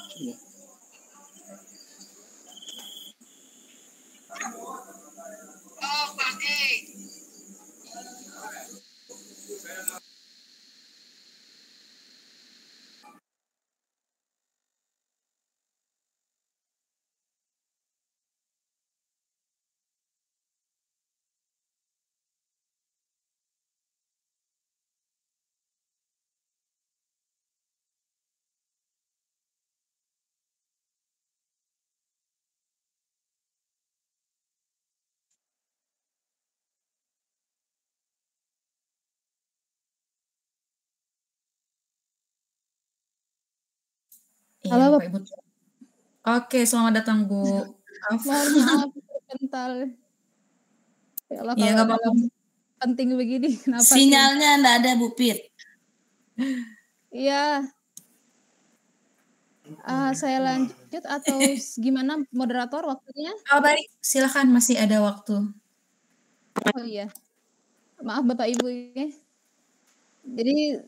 Iya, Halo, Bapak Ibu. Oke, selamat datang Bu. Mohon maaf terpental. Ya Allah, Iya, kalau nggak dalam apa-apa. penting begini kenapa sih? Sinyalnya enggak ada, Bu Pit. Iya. Saya lanjut atau gimana moderator waktunya? Oh, baik, silakan masih ada waktu. Oh iya. Maaf Bapak Ibu ya. Jadi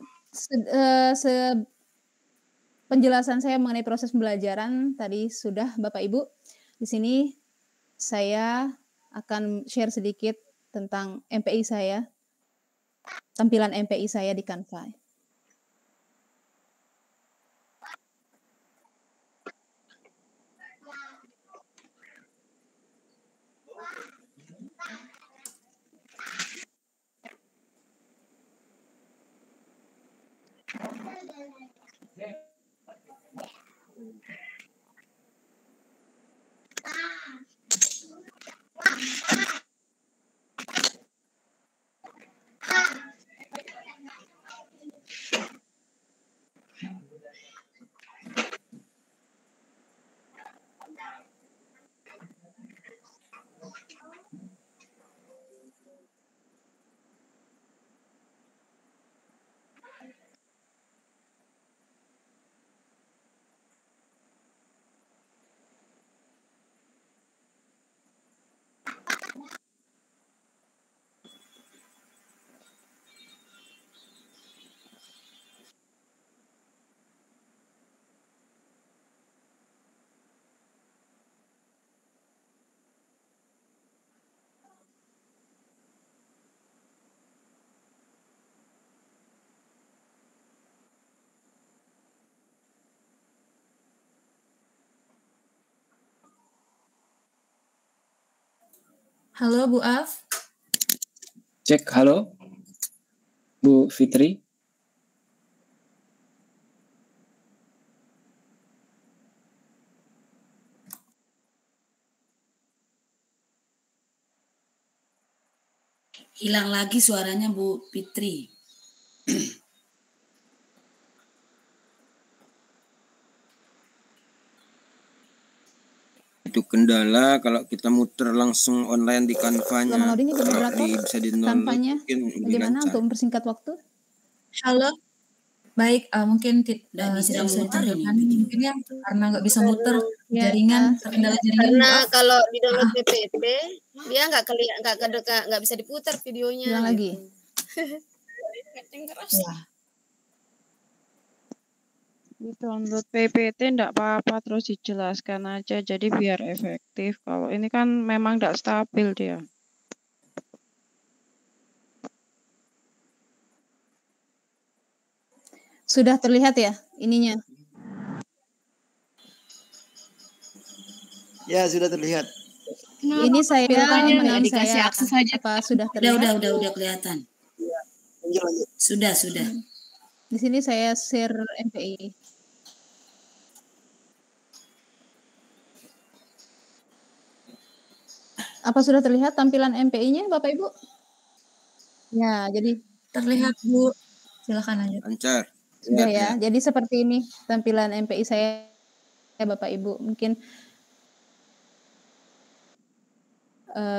penjelasan saya mengenai proses pembelajaran tadi sudah Bapak Ibu. Di sini saya akan share sedikit tentang MPI saya. Tampilan MPI saya di Canva. Halo Bu Af. Cek, halo. Bu Fitri. Hilang lagi suaranya Bu Fitri. itu kendala kalau kita muter langsung online di Canva-nya. Selamat Nordin, Ibu Kalau moderator. bisa di-download Canva-nya mungkin lebih bagaimana lancar. untuk mempersingkat waktu? Halo. Baik, mungkin Nggak bisa tidak bisa muter ini ditampilkan video. mungkin ya, karena nggak bisa muter Ya, jaringan, terkendala jaringan, Karena maaf. kalau di download PPT dia nggak bisa diputar videonya. Bilang lagi. Ya. Di download PPT enggak apa-apa, terus dijelaskan aja jadi biar efektif. Kalau ini kan memang enggak stabil dia. Sudah terlihat ya ininya? Ya, sudah terlihat. Ini saya pilihkan ya, email dikasih saya. akses aja. Apa sudah terlihat? Udah kelihatan. Sudah. Di sini saya share MPI. Apa sudah terlihat tampilan MPI-nya, Bapak Ibu? Ya, jadi Terlihat, Bu. Silakan lanjut. Lancar. sudah ya. Jadi seperti ini tampilan MPI saya, Bapak Ibu. Mungkin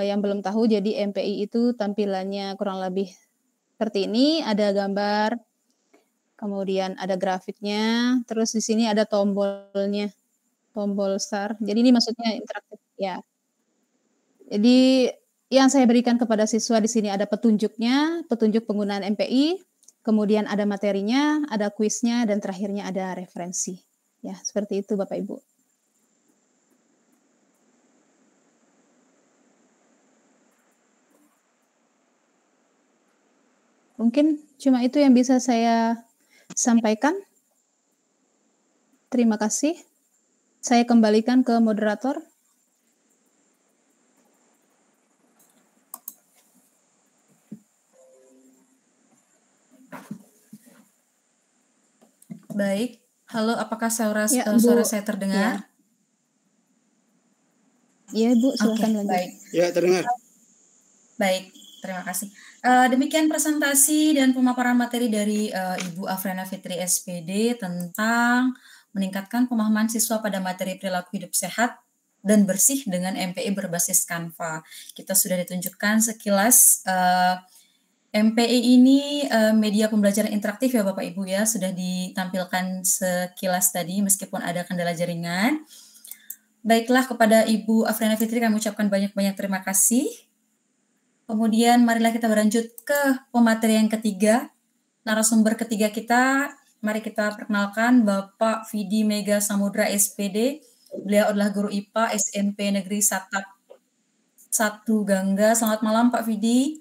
yang belum tahu, jadi MPI itu tampilannya kurang lebih seperti ini. Ada gambar, kemudian ada grafiknya, terus di sini ada tombolnya, tombol start. Jadi ini maksudnya interaktif ya. Jadi yang saya berikan kepada siswa di sini ada petunjuknya, petunjuk penggunaan MPI, kemudian ada materinya, ada kuisnya, dan terakhirnya ada referensi. Ya, seperti itu Bapak Ibu. Mungkin cuma itu yang bisa saya sampaikan. Terima kasih. Saya kembalikan ke moderator. Baik. Halo, apakah suara Ya, suara Bu. saya terdengar? Iya, Bu, silakan Oke, lanjut. baik. Ya, terdengar. Baik, terima kasih. Demikian presentasi dan pemaparan materi dari Ibu Afriana Fitri SPD tentang meningkatkan pemahaman siswa pada materi perilaku hidup sehat dan bersih dengan MPI berbasis Canva. Kita sudah ditunjukkan sekilas MPI ini media pembelajaran interaktif ya Bapak Ibu ya, sudah ditampilkan sekilas tadi meskipun ada kendala jaringan. Baiklah, kepada Ibu Afriana Fitri kami ucapkan banyak-banyak terima kasih. Kemudian marilah kita berlanjut ke pemateri yang ketiga. Narasumber ketiga kita, mari kita perkenalkan Bapak Vidi Mega Samudra SPD. Beliau adalah guru IPA SMP Negeri Satap 1 Gangga. Selamat malam Pak Vidi.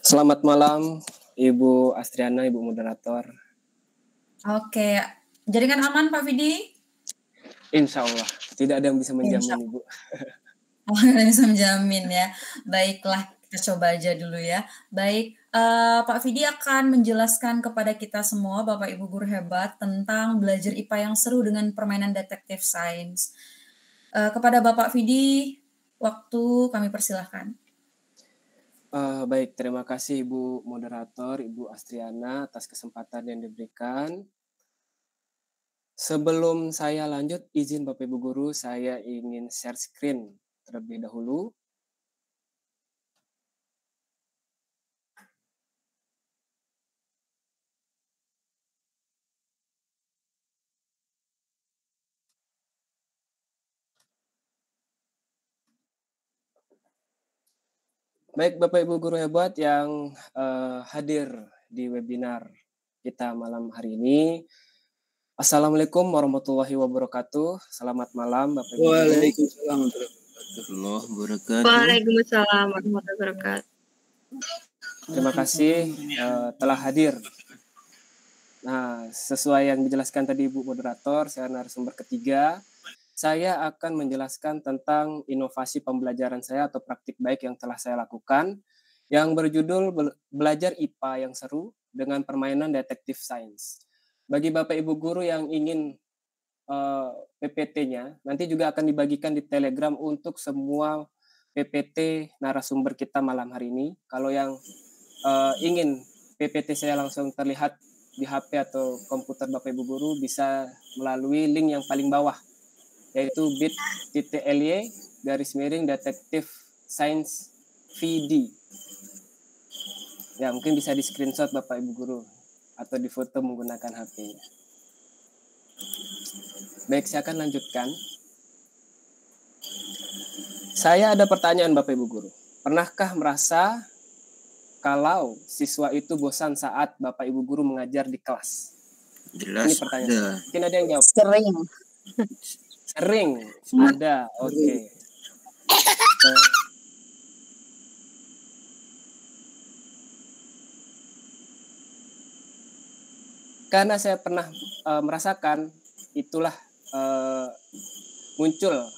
Selamat malam Ibu Astriana, Ibu moderator. Oke, jaringan aman Pak Vidi? Insya Allah, tidak ada yang bisa menjamin Ibu. Oh, nggak bisa menjamin ya. Baiklah, kita coba aja dulu ya. Baik, Pak Vidi akan menjelaskan kepada kita semua, Bapak Ibu guru hebat, tentang belajar IPA yang seru dengan permainan detektif sains. Kepada Bapak Vidi, waktu kami persilahkan. Baik, terima kasih Ibu moderator, Ibu Astriana atas kesempatan yang diberikan. Sebelum saya lanjut, izin Bapak Ibu guru, saya ingin share screen terlebih dahulu. Baik Bapak Ibu guru hebat yang hadir di webinar kita malam hari ini. Assalamualaikum warahmatullahi wabarakatuh. Selamat malam Bapak Ibu. Waalaikumsalam warahmatullahi wabarakatuh. Waalaikumsalam warahmatullahi wabarakatuh. Terima kasih telah hadir. Nah, sesuai yang dijelaskan tadi Ibu moderator, saya narasumber ketiga. Saya akan menjelaskan tentang inovasi pembelajaran saya atau praktik baik yang telah saya lakukan yang berjudul Belajar IPA yang Seru dengan Permainan Detektif Sains. Bagi Bapak Ibu guru yang ingin PPT-nya, nanti juga akan dibagikan di Telegram untuk semua PPT narasumber kita malam hari ini. Kalau yang ingin PPT saya langsung terlihat di HP atau komputer Bapak Ibu guru, bisa melalui link yang paling bawah yaitu bit.ly/detektif sains VD. Ya, mungkin bisa di screenshot Bapak Ibu Guru atau difoto menggunakan HP-nya. Baik, saya akan lanjutkan. Saya ada pertanyaan Bapak Ibu Guru. Pernahkah merasa kalau siswa itu bosan saat Bapak Ibu Guru mengajar di kelas? Jelas. Ini pertanyaan. Mungkin ada yang jawab. Sering. Sering. Ada. Oke. Karena saya pernah merasakan, itulah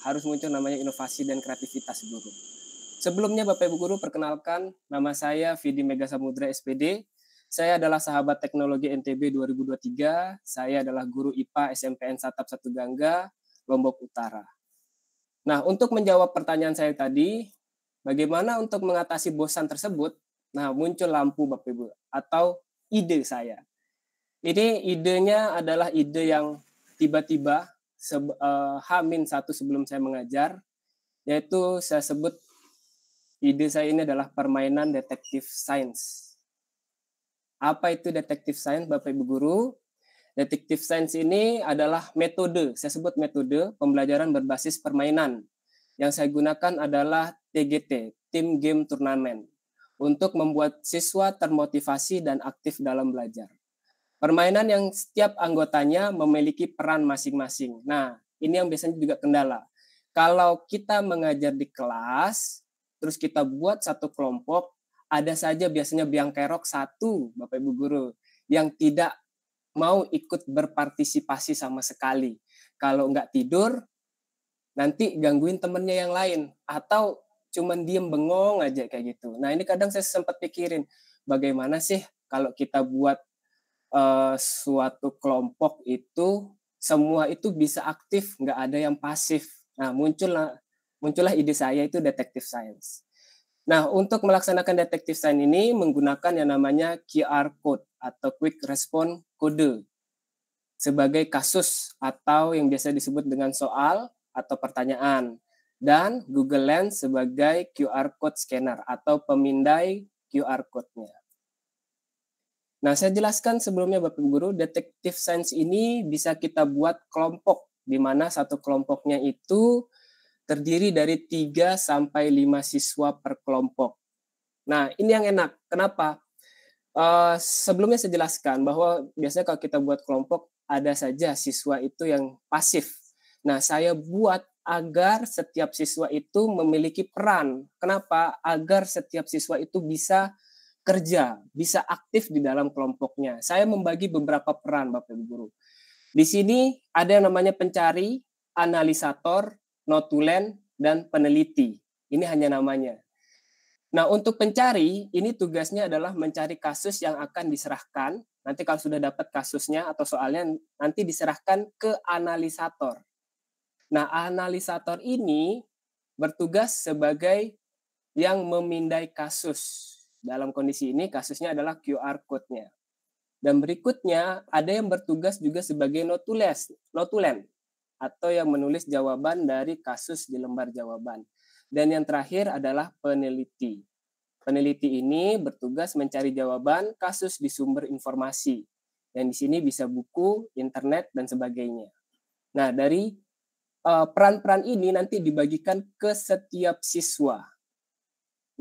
harus muncul namanya inovasi dan kreativitas guru. Sebelumnya Bapak Ibu Guru, perkenalkan, nama saya Vidi Mega Samudra SPD. Saya adalah sahabat teknologi NTB 2023. Saya adalah guru IPA SMPN Satap 1 Gangga, Lombok Utara. Nah, untuk menjawab pertanyaan saya tadi, bagaimana untuk mengatasi bosan tersebut? Nah, muncul lampu Bapak Ibu, atau ide saya. Ini idenya adalah ide yang tiba-tiba H-1 sebelum saya mengajar, yaitu saya sebut ide saya ini adalah permainan detektif sains. Apa itu detektif sains, Bapak Ibu Guru? Detektif sains ini adalah metode, saya sebut metode pembelajaran berbasis permainan. Yang saya gunakan adalah TGT, Team Game Tournament, untuk membuat siswa termotivasi dan aktif dalam belajar. Permainan yang setiap anggotanya memiliki peran masing-masing. Nah, ini yang biasanya juga kendala. Kalau kita mengajar di kelas, terus kita buat satu kelompok, ada saja biasanya biang kerok satu, Bapak Ibu Guru, yang tidak mau ikut berpartisipasi sama sekali. Kalau nggak tidur, nanti gangguin temennya yang lain. Atau cuman diem bengong aja kayak gitu. Nah, ini kadang saya sempat pikirin, bagaimana sih kalau kita buat suatu kelompok itu semua itu bisa aktif, nggak ada yang pasif. Nah, muncullah ide saya itu detektif science. Nah, untuk melaksanakan detektif science ini menggunakan yang namanya QR code atau quick response code sebagai kasus atau yang biasa disebut dengan soal atau pertanyaan, dan Google Lens sebagai QR code scanner atau pemindai QR code-nya. Nah, saya jelaskan sebelumnya Bapak Guru, detektif sains ini bisa kita buat kelompok, di mana satu kelompoknya itu terdiri dari 3 sampai 5 siswa per kelompok. Nah, ini yang enak. Kenapa? Sebelumnya saya jelaskan bahwa biasanya kalau kita buat kelompok, ada saja siswa itu yang pasif. Nah, saya buat agar setiap siswa itu memiliki peran. Kenapa? Agar setiap siswa itu bisa kerja, bisa aktif di dalam kelompoknya. Saya membagi beberapa peran Bapak Ibu Guru. Di sini ada yang namanya pencari, analisator, notulen, dan peneliti. Ini hanya namanya. Nah, untuk pencari, ini tugasnya adalah mencari kasus yang akan diserahkan. Nanti kalau sudah dapat kasusnya atau soalnya, nanti diserahkan ke analisator. Nah, analisator ini bertugas sebagai yang memindai kasus. Dalam kondisi ini kasusnya adalah QR code-nya. Dan berikutnya ada yang bertugas juga sebagai notulen atau yang menulis jawaban dari kasus di lembar jawaban. Dan yang terakhir adalah peneliti. Peneliti ini bertugas mencari jawaban kasus di sumber informasi. Yang di sini bisa buku, internet, dan sebagainya. Nah, dari peran-peran ini nanti dibagikan ke setiap siswa.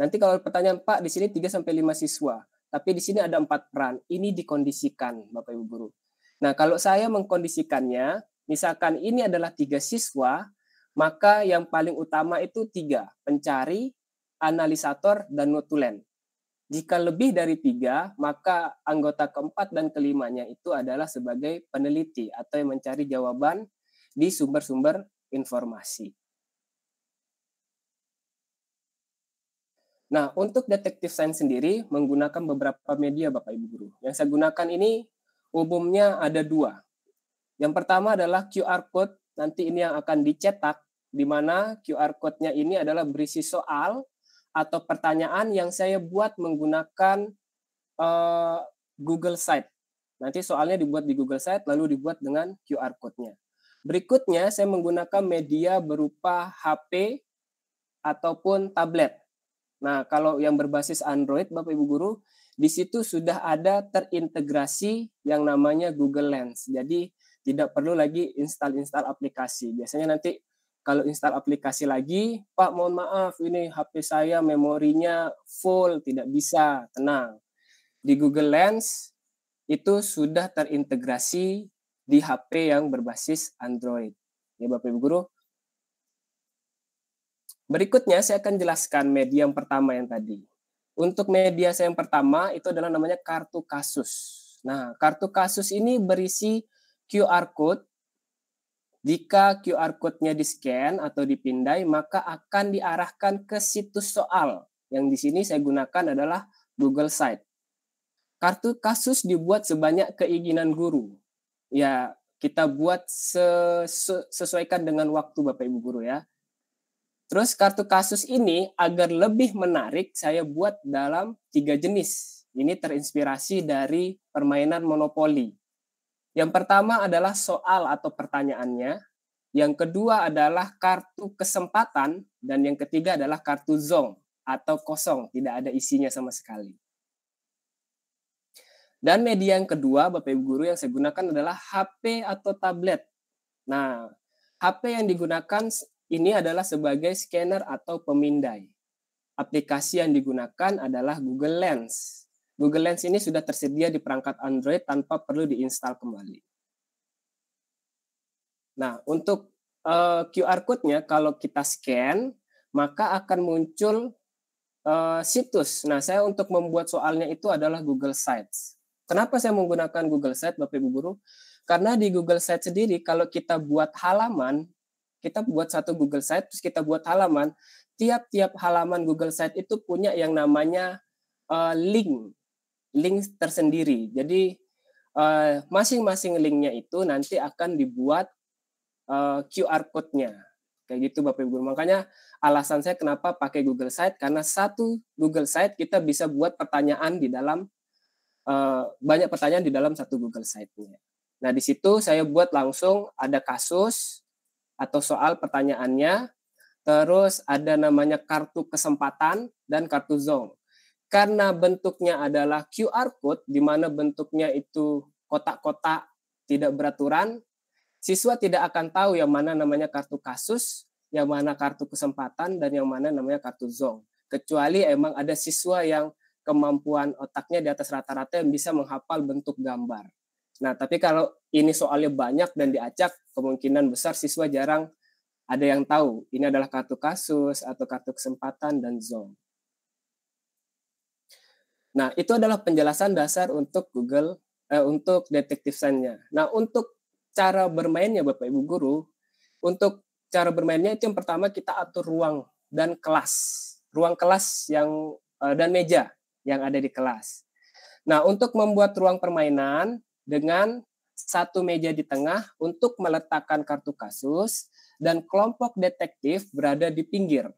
Nanti kalau pertanyaan, Pak, di sini 3 sampai 5 siswa, tapi di sini ada 4 peran. Ini dikondisikan, Bapak Ibu Guru. Nah, kalau saya mengkondisikannya, misalkan ini adalah 3 siswa, maka yang paling utama itu 3, pencari, analisator, dan notulen. Jika lebih dari 3, maka anggota keempat dan kelimanya itu adalah sebagai peneliti atau yang mencari jawaban di sumber-sumber informasi. Nah, untuk detektif sains sendiri menggunakan beberapa media Bapak Ibu Guru. Yang saya gunakan ini umumnya ada 2. Yang pertama adalah QR code, nanti ini yang akan dicetak, di mana QR code-nya ini adalah berisi soal atau pertanyaan yang saya buat menggunakan Google Site. Nanti soalnya dibuat di Google Site, lalu dibuat dengan QR code-nya. Berikutnya saya menggunakan media berupa HP ataupun tablet. Nah, kalau yang berbasis Android, Bapak Ibu Guru, di situ sudah ada terintegrasi yang namanya Google Lens. Jadi tidak perlu lagi install aplikasi. Biasanya nanti kalau install aplikasi lagi, Pak mohon maaf ini HP saya memorinya full, tidak bisa. Tenang. Di Google Lens itu sudah terintegrasi di HP yang berbasis Android. Ya Bapak Ibu Guru. Berikutnya saya akan jelaskan media yang pertama yang tadi. Untuk media saya yang pertama itu adalah namanya kartu kasus. Nah, kartu kasus ini berisi QR code. Jika QR code-nya di-scan atau dipindai, maka akan diarahkan ke situs soal. Yang di sini saya gunakan adalah Google Site. Kartu kasus dibuat sebanyak keinginan guru. Ya, kita buat sesuaikan dengan waktu Bapak Ibu Guru ya. Terus kartu kasus ini agar lebih menarik saya buat dalam 3 jenis. Ini terinspirasi dari permainan monopoli. Yang pertama adalah soal atau pertanyaannya. Yang kedua adalah kartu kesempatan. Dan yang ketiga adalah kartu zong atau kosong. Tidak ada isinya sama sekali. Dan media yang kedua, Bapak Ibu Guru, yang saya gunakan adalah HP atau tablet. Nah, HP yang digunakan ini adalah sebagai scanner atau pemindai. Aplikasi yang digunakan adalah Google Lens. Google Lens ini sudah tersedia di perangkat Android tanpa perlu diinstal kembali. Nah, untuk QR code-nya kalau kita scan, maka akan muncul situs. Nah, saya untuk membuat soalnya itu adalah Google Sites. Kenapa saya menggunakan Google Sites, Bapak Ibu Guru? Karena di Google Sites sendiri, kalau kita buat halaman, kita buat satu Google Site, terus kita buat halaman, tiap-tiap halaman Google Site itu punya yang namanya link tersendiri. Jadi masing-masing linknya itu nanti akan dibuat QR code-nya. Kayak gitu Bapak Ibu Guru. Makanya alasan saya kenapa pakai Google Site, karena satu Google Site kita bisa buat pertanyaan di dalam, banyak pertanyaan di dalam satu Google Site-nya. Nah di situ saya buat langsung ada kasus, atau soal pertanyaannya, terus ada namanya kartu kesempatan dan kartu zong. Karena bentuknya adalah QR code, di mana bentuknya itu kotak-kotak tidak beraturan, siswa tidak akan tahu yang mana namanya kartu kasus, yang mana kartu kesempatan, dan yang mana namanya kartu zong. Kecuali emang ada siswa yang kemampuan otaknya di atas rata-rata yang bisa menghafal bentuk gambar. Nah, tapi kalau ini soalnya banyak dan diacak, kemungkinan besar siswa jarang ada yang tahu ini adalah kartu kasus atau kartu kesempatan dan zong. Nah, itu adalah penjelasan dasar untuk untuk detektif sign-nya. Nah, untuk cara bermainnya Bapak Ibu Guru, untuk cara bermainnya itu yang pertama kita atur ruang dan kelas. Ruang kelas yang dan meja yang ada di kelas. Nah, untuk membuat ruang permainan dengan satu meja di tengah untuk meletakkan kartu kasus dan kelompok detektif berada di pinggir.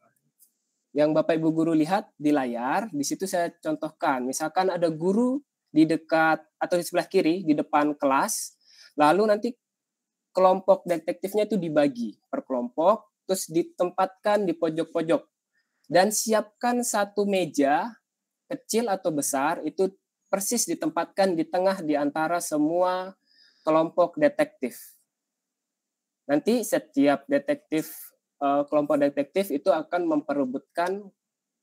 Yang Bapak Ibu Guru lihat di layar, di situ saya contohkan. Misalkan ada guru di dekat atau di sebelah kiri di depan kelas, lalu nanti kelompok detektifnya itu dibagi per kelompok, terus ditempatkan di pojok-pojok. Dan siapkan satu meja kecil atau besar itu persis ditempatkan di tengah di antara semua kelompok detektif. Nanti setiap kelompok detektif itu akan memperebutkan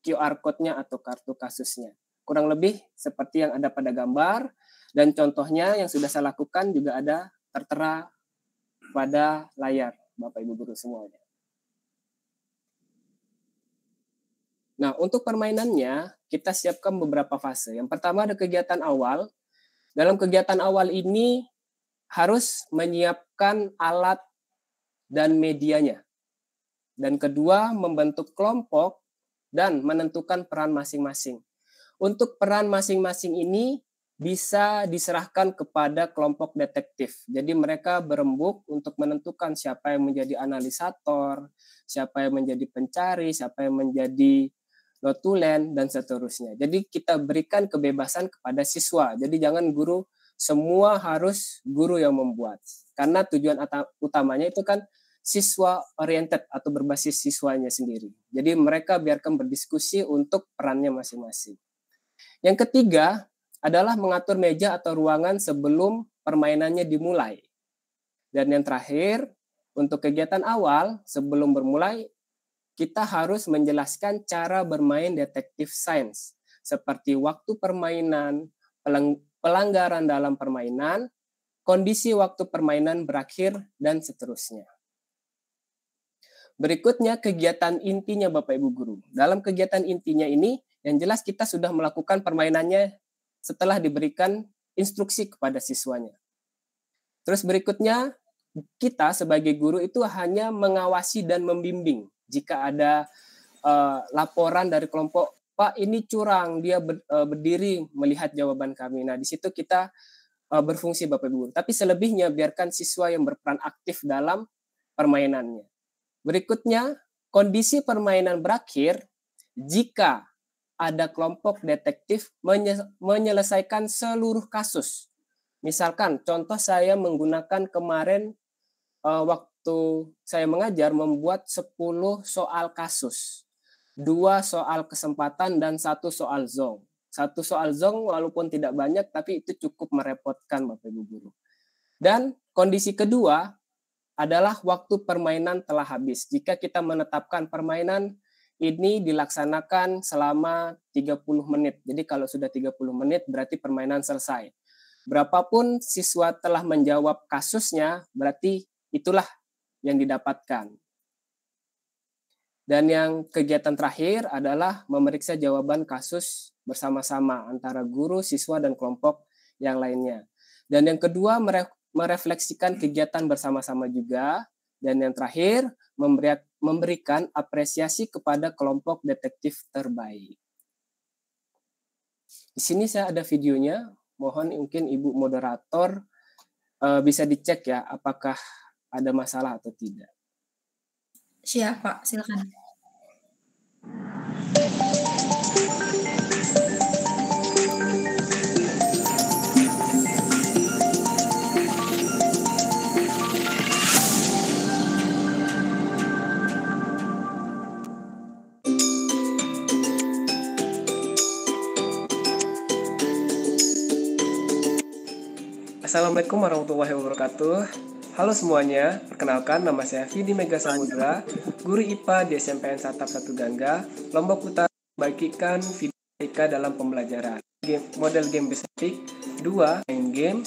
QR code-nya atau kartu kasusnya. Kurang lebih seperti yang ada pada gambar, dan contohnya yang sudah saya lakukan juga ada tertera pada layar Bapak Ibu Guru semuanya. Nah, untuk permainannya, kita siapkan beberapa fase. Yang pertama ada kegiatan awal. Dalam kegiatan awal ini harus menyiapkan alat dan medianya. Dan kedua, membentuk kelompok dan menentukan peran masing-masing. Untuk peran masing-masing ini bisa diserahkan kepada kelompok detektif. Jadi mereka berembuk untuk menentukan siapa yang menjadi analisator, siapa yang menjadi pencari, siapa yang menjadi notulen, dan seterusnya. Jadi kita berikan kebebasan kepada siswa. Jadi jangan guru semua harus guru yang membuat. Karena tujuan utamanya itu kan siswa oriented atau berbasis siswanya sendiri. Jadi mereka biarkan berdiskusi untuk perannya masing-masing. Yang ketiga adalah mengatur meja atau ruangan sebelum permainannya dimulai. Dan yang terakhir, untuk kegiatan awal sebelum bermulai, kita harus menjelaskan cara bermain detektif sains, seperti waktu permainan, pelanggaran dalam permainan, kondisi waktu permainan berakhir, dan seterusnya. Berikutnya kegiatan intinya Bapak Ibu Guru. Dalam kegiatan intinya ini, yang jelas kita sudah melakukan permainannya setelah diberikan instruksi kepada siswanya. Terus berikutnya, kita sebagai guru itu hanya mengawasi dan membimbing. Jika ada laporan dari kelompok, Pak ini curang, dia berdiri melihat jawaban kami. Nah di situ kita berfungsi Bapak Ibu Guru. Tapi selebihnya biarkan siswa yang berperan aktif dalam permainannya. Berikutnya, kondisi permainan berakhir jika ada kelompok detektif menyelesaikan seluruh kasus. Misalkan, contoh saya menggunakan kemarin waktu saya mengajar membuat 10 soal kasus. 2 soal kesempatan dan 1 soal zong. 1 soal zong walaupun tidak banyak, tapi itu cukup merepotkan Bapak Ibu Guru. Dan kondisi kedua adalah waktu permainan telah habis. Jika kita menetapkan permainan ini dilaksanakan selama 30 menit. Jadi kalau sudah 30 menit berarti permainan selesai. Berapapun siswa telah menjawab kasusnya, berarti itulah yang didapatkan. Dan yang kegiatan terakhir adalah memeriksa jawaban kasus bersama-sama antara guru, siswa, dan kelompok yang lainnya. Dan yang kedua, merefleksikan kegiatan bersama-sama juga. Dan yang terakhir, memberikan apresiasi kepada kelompok detektif terbaik. Di sini saya ada videonya. Mohon mungkin Ibu moderator bisa dicek ya, apakah ada masalah atau tidak. Siap, Pak. Silakan. Assalamualaikum warahmatullahi wabarakatuh. Halo semuanya, perkenalkan nama saya Vidi Mega Samudra, guru IPA di SMPN Satap 1 Gangga, Lombok Utara, bagikan video dalam pembelajaran. Model game basic 2, main game.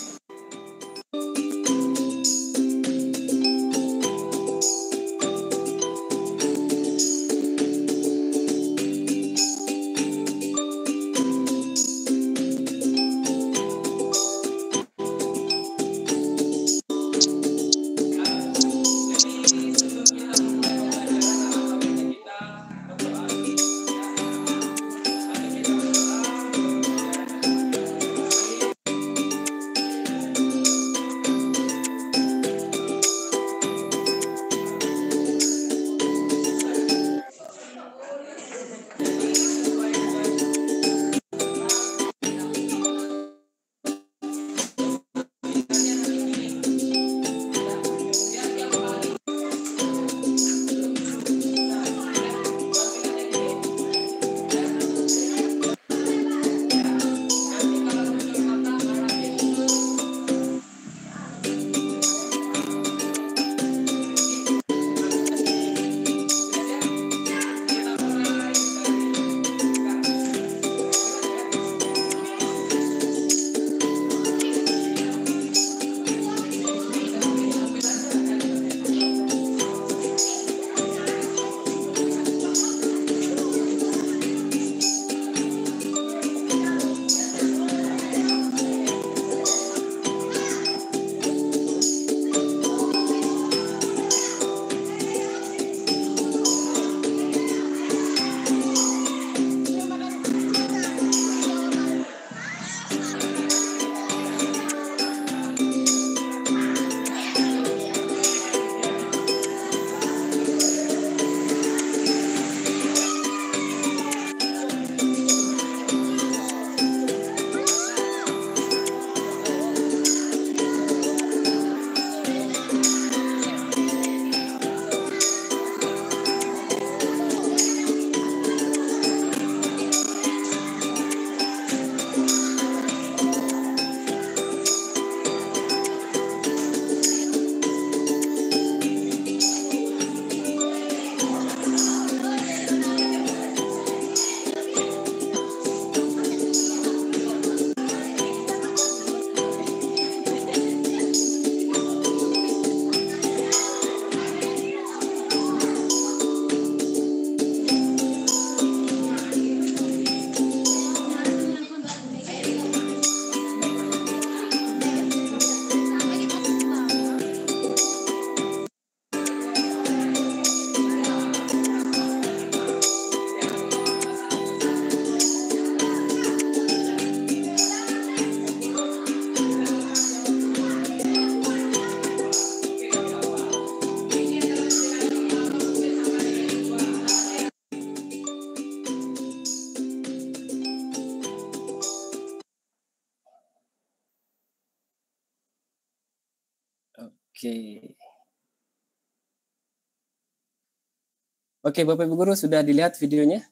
Oke, Bapak Ibu Guru sudah dilihat videonya?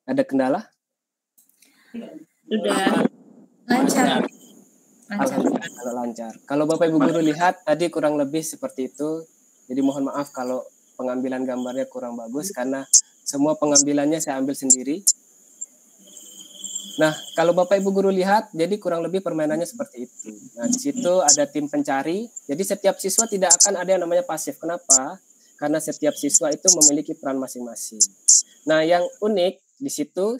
Ada kendala? Sudah. Lancar. Alhamdulillah kalau lancar. Kalau Bapak Ibu Guru lihat tadi kurang lebih seperti itu. Jadi mohon maaf kalau pengambilan gambarnya kurang bagus karena semua pengambilannya saya ambil sendiri. Nah, kalau Bapak Ibu Guru lihat, jadi kurang lebih permainannya seperti itu. Nah, di situ ada tim pencari. Jadi setiap siswa tidak akan ada yang namanya pasif. Kenapa? Karena setiap siswa itu memiliki peran masing-masing. Nah, yang unik di situ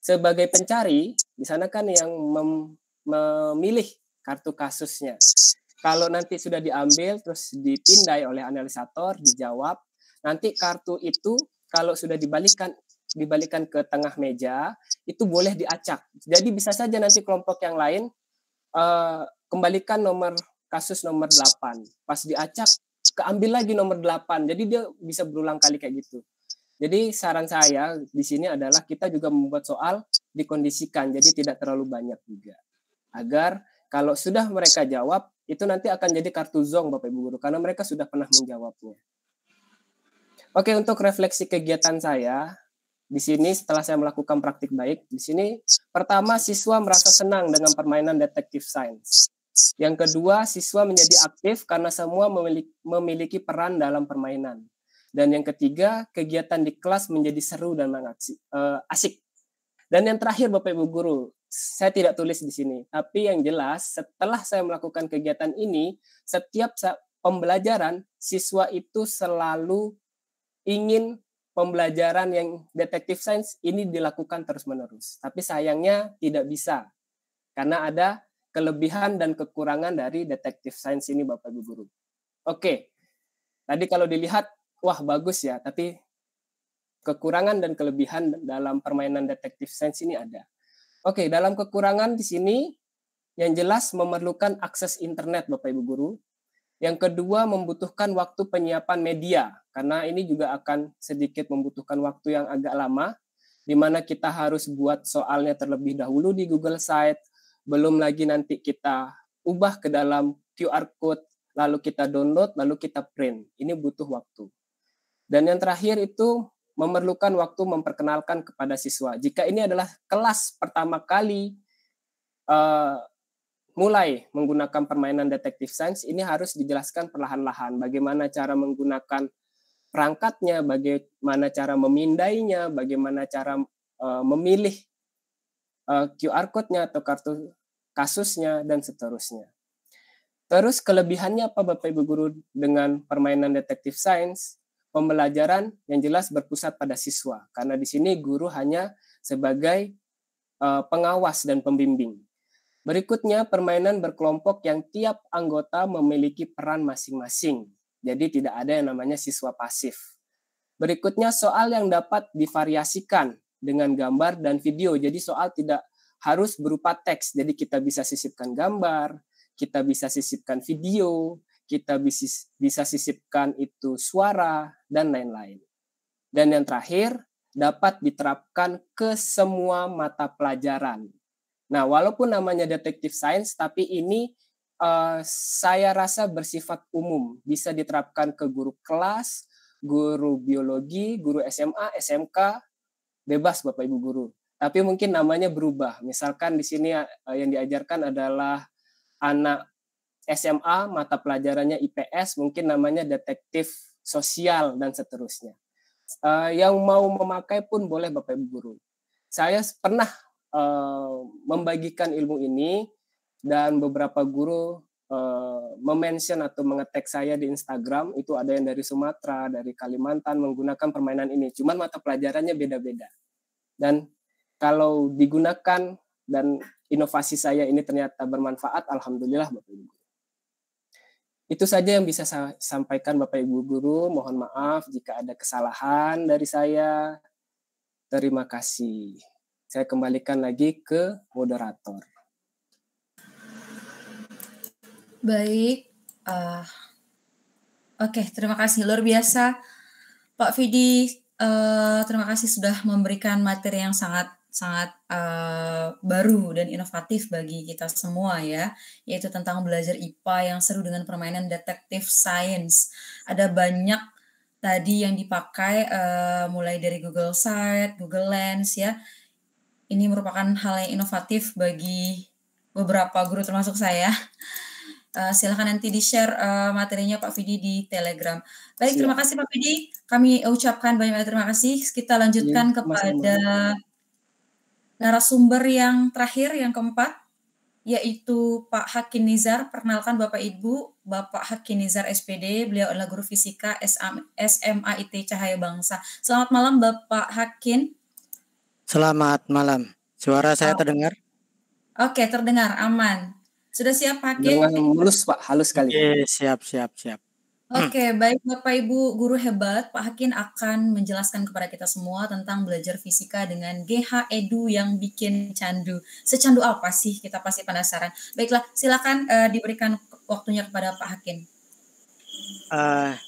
sebagai pencari, di sana kan yang memilih kartu kasusnya. Kalau nanti sudah diambil, terus dipindai oleh analisator, dijawab, nanti kartu itu kalau sudah dibalikan ke tengah meja, itu boleh diacak. Jadi bisa saja nanti kelompok yang lain kembalikan kasus nomor 8. Pas diacak, keambil lagi nomor 8. Jadi dia bisa berulang kali kayak gitu. Jadi saran saya di sini adalah kita juga membuat soal dikondisikan, jadi tidak terlalu banyak juga. Agar kalau sudah mereka jawab, itu nanti akan jadi kartu zong Bapak Ibu Guru, karena mereka sudah pernah menjawabnya. Oke, untuk refleksi kegiatan saya, di sini setelah saya melakukan praktik baik, di sini pertama siswa merasa senang dengan permainan detektif sains. Yang kedua, siswa menjadi aktif karena semua memiliki peran dalam permainan. Dan yang ketiga, kegiatan di kelas menjadi seru dan asik. Dan yang terakhir Bapak Ibu Guru, saya tidak tulis di sini, tapi yang jelas setelah saya melakukan kegiatan ini, setiap pembelajaran siswa itu selalu ingin pembelajaran yang detektif sains ini dilakukan terus-menerus. Tapi sayangnya tidak bisa, karena ada kelebihan dan kekurangan dari detektif sains ini Bapak Ibu Guru. Oke, tadi kalau dilihat, wah bagus ya, tapi kekurangan dan kelebihan dalam permainan detektif sains ini ada. Oke, dalam kekurangan di sini yang jelas memerlukan akses internet Bapak Ibu Guru. Yang kedua membutuhkan waktu penyiapan media, karena ini juga akan sedikit membutuhkan waktu yang agak lama, di mana kita harus buat soalnya terlebih dahulu di Google Site, belum lagi nanti kita ubah ke dalam QR Code, lalu kita download, lalu kita print. Ini butuh waktu. Dan yang terakhir itu memerlukan waktu memperkenalkan kepada siswa. Jika ini adalah kelas pertama kali mulai menggunakan permainan detektif sains, ini harus dijelaskan perlahan-lahan. Bagaimana cara menggunakan perangkatnya, bagaimana cara memindainya, bagaimana cara memilih QR code-nya atau kartu kasusnya, dan seterusnya. Terus kelebihannya apa Bapak Ibu Guru dengan permainan detektif sains? Pembelajaran yang jelas berpusat pada siswa, karena di sini guru hanya sebagai pengawas dan pembimbing. Berikutnya, permainan berkelompok yang tiap anggota memiliki peran masing-masing. Jadi tidak ada yang namanya siswa pasif. Berikutnya, soal yang dapat divariasikan dengan gambar dan video. Jadi soal tidak harus berupa teks. Jadi kita bisa sisipkan gambar, kita bisa sisipkan video, kita bisa sisipkan itu suara, dan lain-lain. Dan yang terakhir, dapat diterapkan ke semua mata pelajaran. Nah, walaupun namanya detektif sains, tapi ini saya rasa bersifat umum. Bisa diterapkan ke guru kelas, guru biologi, guru SMA, SMK, bebas Bapak Ibu Guru. Tapi mungkin namanya berubah. Misalkan di sini yang diajarkan adalah anak SMA, mata pelajarannya IPS, mungkin namanya detektif sosial, dan seterusnya. Yang mau memakai pun boleh Bapak Ibu Guru. Saya pernah membagikan ilmu ini, dan beberapa guru memention atau mengetek saya di Instagram, itu ada yang dari Sumatera, dari Kalimantan, menggunakan permainan ini. Cuman mata pelajarannya beda-beda. Dan kalau digunakan dan inovasi saya ini ternyata bermanfaat, alhamdulillah Bapak Ibu Guru. Itu saja yang bisa saya sampaikan Bapak Ibu Guru. Mohon maaf jika ada kesalahan dari saya. Terima kasih. Saya kembalikan lagi ke moderator. Baik. Oke, terima kasih. Luar biasa Pak Vidi. Terima kasih sudah memberikan materi yang sangat sangat baru dan inovatif bagi kita semua ya, yaitu tentang belajar IPA yang seru dengan permainan detektif science. Ada banyak tadi yang dipakai mulai dari Google Site, Google Lens ya. Ini merupakan hal yang inovatif bagi beberapa guru termasuk saya. Silakan nanti di-share materinya Pak Vidi di Telegram. Baik, terima kasih Pak Vidi. Kami ucapkan banyak terima kasih. Kita lanjutkan kepada narasumber yang terakhir, yang keempat, yaitu Pak Hakim Nizar. Perkenalkan Bapak Ibu, Bapak Hakim Nizar SPD. Beliau adalah guru fisika SMA IT Cahaya Bangsa. Selamat malam Bapak Hakim. Selamat malam. Suara saya terdengar? Oke, terdengar, aman. Sudah siap Pak Hakim? Mulus Pak, halus sekali. Oke, siap. Oke, baik Bapak Ibu guru hebat, Pak Hakim akan menjelaskan kepada kita semua tentang belajar fisika dengan GH Edu yang bikin candu. Secandu apa sih? Kita pasti penasaran. Baiklah, silakan diberikan waktunya kepada Pak Hakim.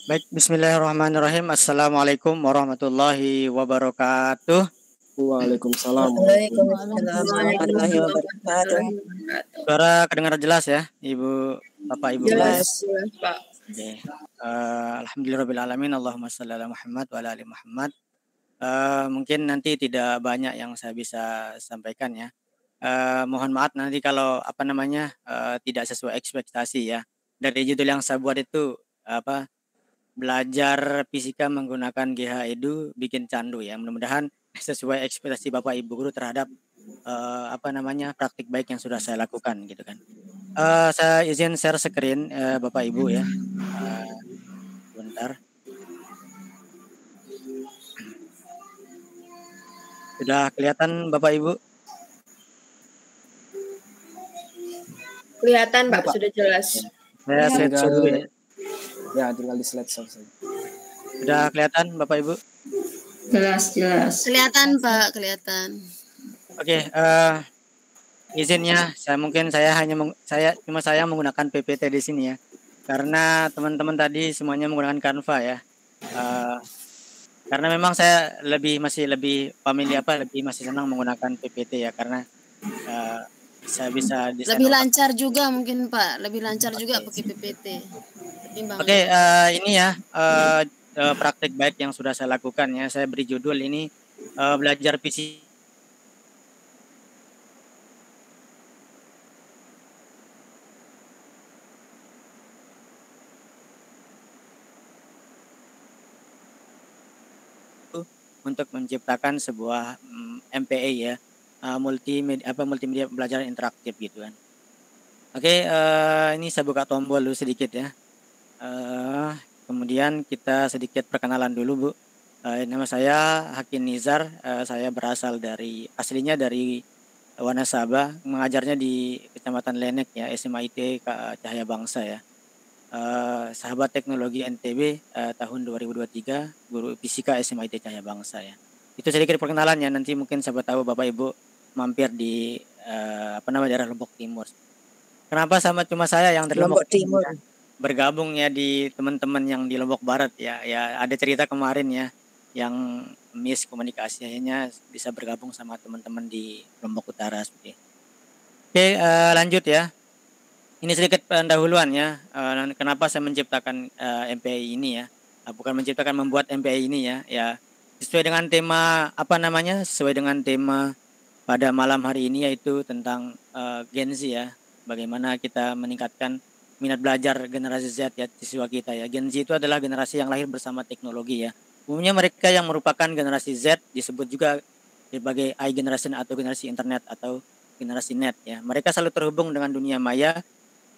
Baik, bismillahirrahmanirrahim. Assalamualaikum warahmatullahi wabarakatuh. Waalaikumsalam. warahmatullahi wabarakatuh. Suara kedengaran jelas ya, Ibu, Bapak, Ibu. Jelas, Pak. Oke. Alhamdulillahirrahmanirrahim. Allahumma shalli ala Muhammad wa ala ali Muhammad. Mungkin nanti tidak banyak yang saya bisa sampaikan ya. Mohon maaf nanti kalau tidak sesuai ekspektasi ya. Dari judul yang saya buat itu belajar fisika menggunakan GH Edu bikin candu ya. Mudah-mudahan sesuai ekspektasi Bapak Ibu guru terhadap praktik baik yang sudah saya lakukan gitu kan. Saya izin share screen Bapak Ibu ya. Bentar. Sudah kelihatan Bapak Ibu? Kelihatan Pak, sudah jelas. Saya slide show dulu ya. Ya, tinggal di slide show saja. Sudah kelihatan Bapak Ibu? Jelas. Kelihatan Pak, kelihatan. Oke, izinnya saya menggunakan PPT di sini ya. Karena teman-teman tadi semuanya menggunakan Canva ya. Karena memang saya masih lebih senang menggunakan PPT ya, karena saya bisa lebih lancar juga mungkin Pak, juga pakai PPT. Oke, ini ya praktik baik yang sudah saya lakukan ya. Saya beri judul ini belajar fisika untuk menciptakan sebuah MPA ya, multimedia pembelajaran interaktif gitu kan. Oke, ini saya buka tombol dulu sedikit ya. Kemudian kita sedikit perkenalan dulu Bu. Nama saya Hakim Nizar. Saya berasal aslinya dari Wanasaba, mengajarnya di Kecamatan Lenek ya, SMA IT Cahaya Bangsa ya. Sahabat Teknologi NTB tahun 2023, guru fisika SMA IT Cahaya Bangsa ya. Itu sedikit perkenalannya. Nanti mungkin siapa tahu Bapak Ibu mampir di daerah Lombok Timur. Kenapa cuma saya yang dari Lombok Timur? Bergabung ya di teman-teman yang di Lombok Barat ya. Ya ada cerita kemarin ya yang miskomunikasi, akhirnya bisa bergabung sama teman-teman di Lombok Utara seperti. Oke, lanjut ya. Ini sedikit pendahuluan ya. Kenapa saya menciptakan MPI ini ya? Bukan membuat MPI ini ya. Ya sesuai dengan tema sesuai dengan tema pada malam hari ini, yaitu tentang Gen Z ya. Bagaimana kita meningkatkan minat belajar generasi Z ya, siswa kita ya. Gen Z itu adalah generasi yang lahir bersama teknologi ya. Umumnya mereka yang merupakan generasi Z disebut juga sebagai I generation atau generasi internet atau generasi net ya. Mereka selalu terhubung dengan dunia maya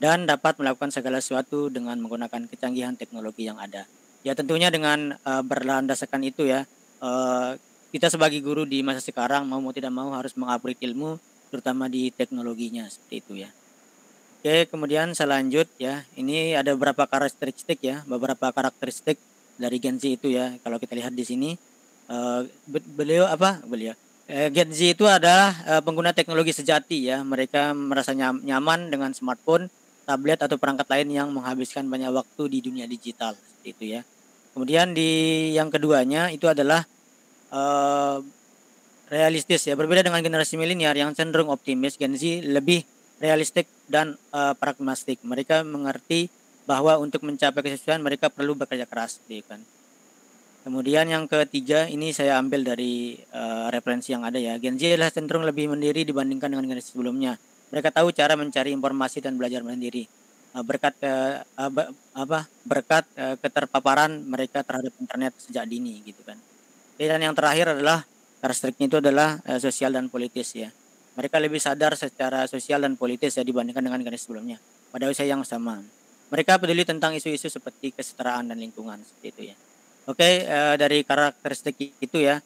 dan dapat melakukan segala sesuatu dengan menggunakan kecanggihan teknologi yang ada. Ya tentunya dengan berlandaskan itu ya, kita sebagai guru di masa sekarang mau tidak mau harus mengupgrade ilmu, terutama di teknologinya seperti itu ya. Oke, kemudian saya lanjut ya. Ini ada beberapa karakteristik dari Gen Z itu ya. Kalau kita lihat di sini, Gen Z itu adalah pengguna teknologi sejati ya. Mereka merasa nyaman dengan smartphone, tablet atau perangkat lain yang menghabiskan banyak waktu di dunia digital seperti itu ya. Kemudian yang keduanya itu adalah realistis ya. Berbeda dengan generasi milenial yang cenderung optimis, Gen Z lebih realistik dan pragmatik. Mereka mengerti bahwa untuk mencapai kesuksesan mereka perlu bekerja keras, gitu kan. Kemudian yang ketiga ini saya ambil dari referensi yang ada ya. Gen Z adalah cenderung lebih mandiri dibandingkan dengan generasi sebelumnya. Mereka tahu cara mencari informasi dan belajar mandiri. Berkat keterpaparan mereka terhadap internet sejak dini, gitu kan. Dan yang terakhir adalah karakteristiknya itu adalah sosial dan politis ya. Mereka lebih sadar secara sosial dan politis ya dibandingkan dengan generasi sebelumnya pada usia yang sama. Mereka peduli tentang isu-isu seperti kesetaraan dan lingkungan seperti itu ya. Oke, dari karakteristik itu ya,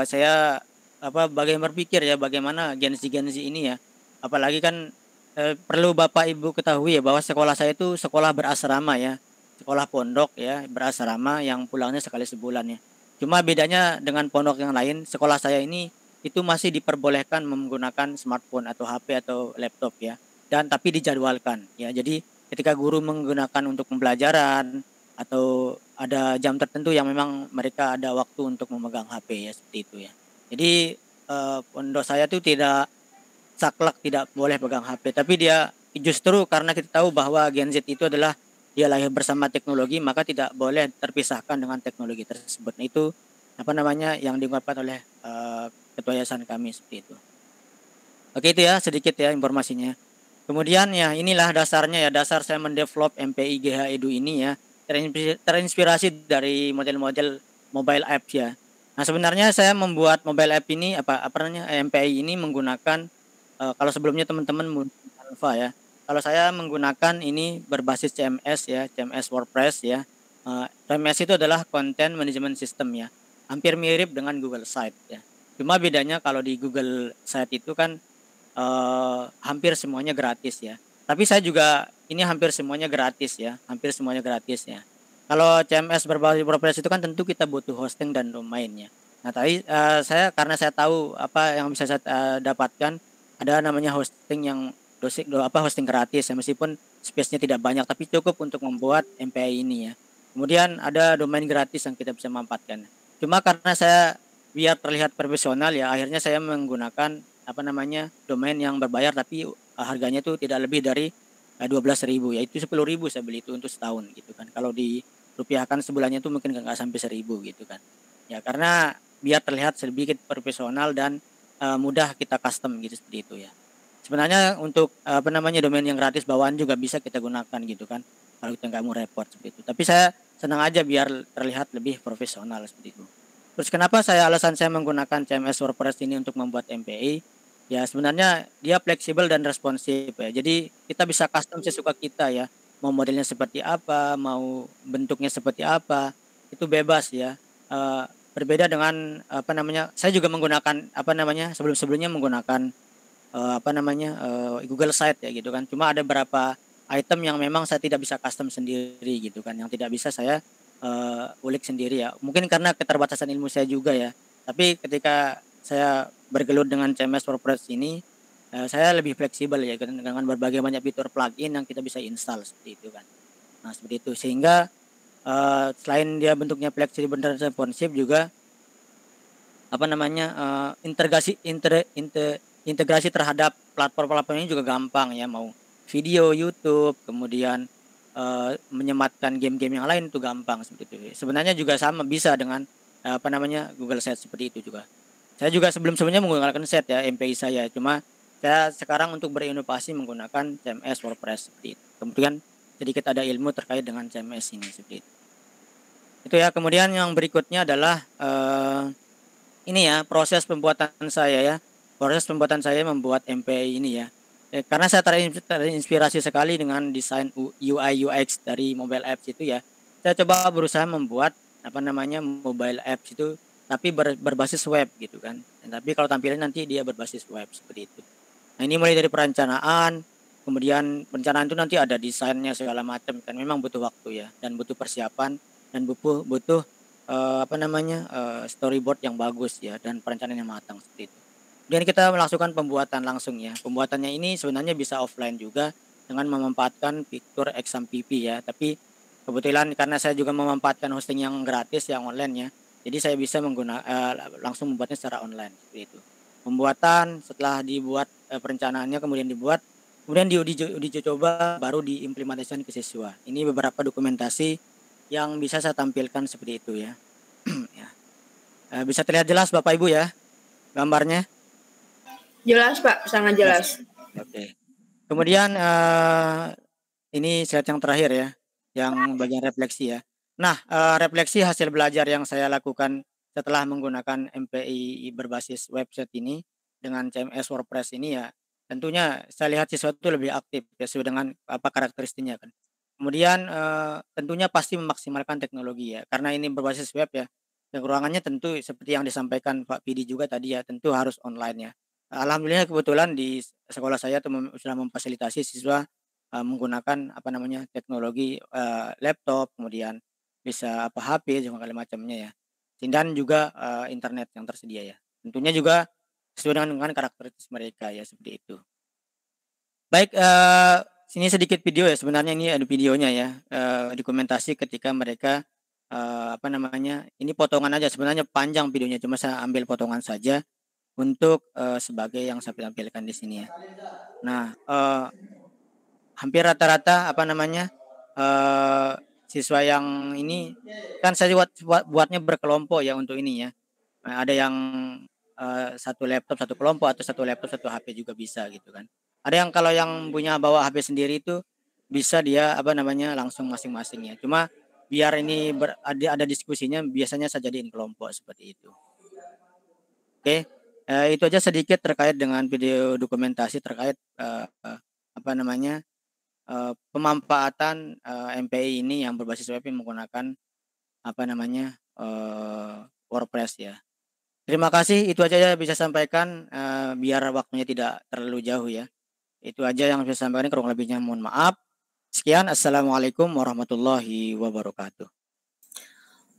saya bagaimana berpikir ya bagaimana Gen Z ini ya. Apalagi kan perlu Bapak Ibu ketahui ya bahwa sekolah saya itu sekolah berasrama ya, sekolah pondok ya berasrama yang pulangnya sekali sebulan ya. Cuma bedanya dengan pondok yang lain, sekolah saya ini itu masih diperbolehkan menggunakan smartphone atau HP atau laptop ya, dan tapi dijadwalkan ya. Jadi ketika guru menggunakan untuk pembelajaran atau ada jam tertentu yang memang mereka ada waktu untuk memegang HP ya seperti itu ya. Jadi pondok saya itu tidak saklek tidak boleh pegang HP, tapi dia justru karena kita tahu bahwa Gen Z itu adalah dia lahir bersama teknologi, maka tidak boleh terpisahkan dengan teknologi tersebut. Nah, itu yang diungkapkan oleh ketua yayasan kami seperti itu. Oke, itu ya sedikit ya informasinya. Kemudian ya inilah dasarnya ya, dasar saya mendevelop MPI GH Edu ini ya, terinspirasi dari model-model mobile app ya. Nah, sebenarnya saya membuat mobile app ini MPI ini menggunakan kalau sebelumnya teman-teman menggunakan Canva ya. Kalau saya menggunakan ini berbasis CMS ya, CMS WordPress ya. CMS itu adalah Content Management System ya. Hampir mirip dengan Google Site ya. Cuma bedanya kalau di Google Site itu kan hampir semuanya gratis ya. Tapi saya juga ini hampir semuanya gratis ya, hampir semuanya gratis ya. Kalau CMS berbasis WordPress itu kan tentu kita butuh hosting dan domain ya. Nah, tapi karena saya tahu apa yang bisa saya dapatkan, ada namanya hosting yang hosting gratis ya, meskipun space-nya tidak banyak tapi cukup untuk membuat MPI ini ya. Kemudian ada domain gratis yang kita bisa manfaatkan. Cuma karena saya biar terlihat profesional ya, akhirnya saya menggunakan domain yang berbayar tapi harganya itu tidak lebih dari 12.000 ya, itu 10.000 saya beli itu untuk setahun gitu kan. Kalau dirupiahkan sebulannya itu mungkin nggak sampai 1.000 gitu kan. Ya karena biar terlihat sedikit profesional dan mudah kita custom gitu seperti itu ya. Sebenarnya untuk domain yang gratis bawaan juga bisa kita gunakan gitu kan, kalau kita nggak mau repot seperti itu. Tapi saya senang aja biar terlihat lebih profesional seperti itu. Terus kenapa alasan saya menggunakan CMS WordPress ini untuk membuat MPI? Ya sebenarnya dia fleksibel dan responsif ya. Jadi kita bisa custom sesuka kita ya. Mau modelnya seperti apa, mau bentuknya seperti apa, itu bebas ya. Berbeda dengan saya juga menggunakan sebelumnya menggunakan Google Site ya gitu kan. Cuma ada beberapa item yang memang saya tidak bisa custom sendiri gitu kan, yang tidak bisa saya ulik sendiri ya. Mungkin karena keterbatasan ilmu saya juga ya. Tapi ketika saya bergelut dengan CMS WordPress ini, saya lebih fleksibel ya dengan berbagai banyak fitur plugin yang kita bisa install seperti itu kan. Nah, seperti itu sehingga selain dia bentuknya fleksibel dan responsif juga integrasi terhadap platform-platform ini juga gampang ya, mau video YouTube, kemudian menyematkan game-game yang lain itu gampang seperti itu. Sebenarnya juga sama bisa dengan Google Site seperti itu juga. Saya juga sebelumnya menggunakan Site ya MPI saya, cuma saya sekarang untuk berinovasi menggunakan CMS WordPress seperti itu. Kemudian sedikit ada ilmu terkait dengan CMS ini seperti itu. Itu ya. Kemudian yang berikutnya adalah ini ya proses pembuatan saya ya. Proses pembuatan saya membuat MPI ini ya. Karena saya terinspirasi sekali dengan desain UI UX dari mobile apps itu ya. Saya coba berusaha membuat mobile apps itu tapi berbasis web gitu kan. Tapi kalau tampilan nanti dia berbasis web seperti itu. Nah, ini mulai dari perencanaan, kemudian perencanaan itu nanti ada desainnya segala macam kan, memang butuh waktu ya dan butuh persiapan dan butuh storyboard yang bagus ya dan perencanaan yang matang seperti itu. Dan kita melakukan pembuatan langsung ya. Pembuatannya ini sebenarnya bisa offline juga dengan memanfaatkan fitur XAMPP ya. Tapi kebetulan karena saya juga memanfaatkan hosting yang gratis yang online ya. Jadi saya bisa langsung membuatnya secara online seperti itu. Pembuatan setelah dibuat perencanaannya kemudian dibuat, kemudian diuji coba baru diimplementasikan ke siswa. Ini beberapa dokumentasi yang bisa saya tampilkan seperti itu ya. Ya. Bisa terlihat jelas Bapak Ibu ya gambarnya? Jelas Pak, sangat jelas. Oke. Kemudian ini slide yang terakhir ya, yang bagian refleksi ya. Nah, refleksi hasil belajar yang saya lakukan setelah menggunakan MPI berbasis website ini dengan CMS WordPress ini ya, tentunya saya lihat siswa itu lebih aktif ya sesuai dengan apa karakteristiknya kan. Kemudian tentunya pasti memaksimalkan teknologi ya, karena ini berbasis web ya. Kekurangannya tentu seperti yang disampaikan Pak Pidi juga tadi ya, tentu harus online ya. Alhamdulillah kebetulan di sekolah saya sudah memfasilitasi siswa menggunakan teknologi laptop, kemudian bisa HP segala macamnya ya. Dan juga internet yang tersedia ya. Tentunya juga sesuai dengan karakteristik mereka ya seperti itu. Baik, sini sedikit video ya, sebenarnya ini ada videonya ya, dokumentasi ketika mereka ini potongan aja, sebenarnya panjang videonya, cuma saya ambil potongan saja untuk sebagai yang saya tampilkan di sini ya. Nah, hampir rata-rata siswa yang ini kan saya buatnya berkelompok ya untuk ini ya. Nah, ada yang satu laptop satu kelompok atau satu laptop satu HP juga bisa gitu kan. Ada yang kalau yang punya bawa HP sendiri itu bisa dia langsung masing-masing ya. Cuma biar ini ada diskusinya, biasanya saya jadiin kelompok seperti itu. Oke, itu aja sedikit terkait dengan video dokumentasi terkait pemanfaatan MPI ini yang berbasis web yang menggunakan WordPress ya. Terima kasih, itu aja ya bisa sampaikan biar waktunya tidak terlalu jauh ya. Itu aja yang bisa sampaikan, kurang lebihnya mohon maaf. Sekian, assalamualaikum warahmatullahi wabarakatuh.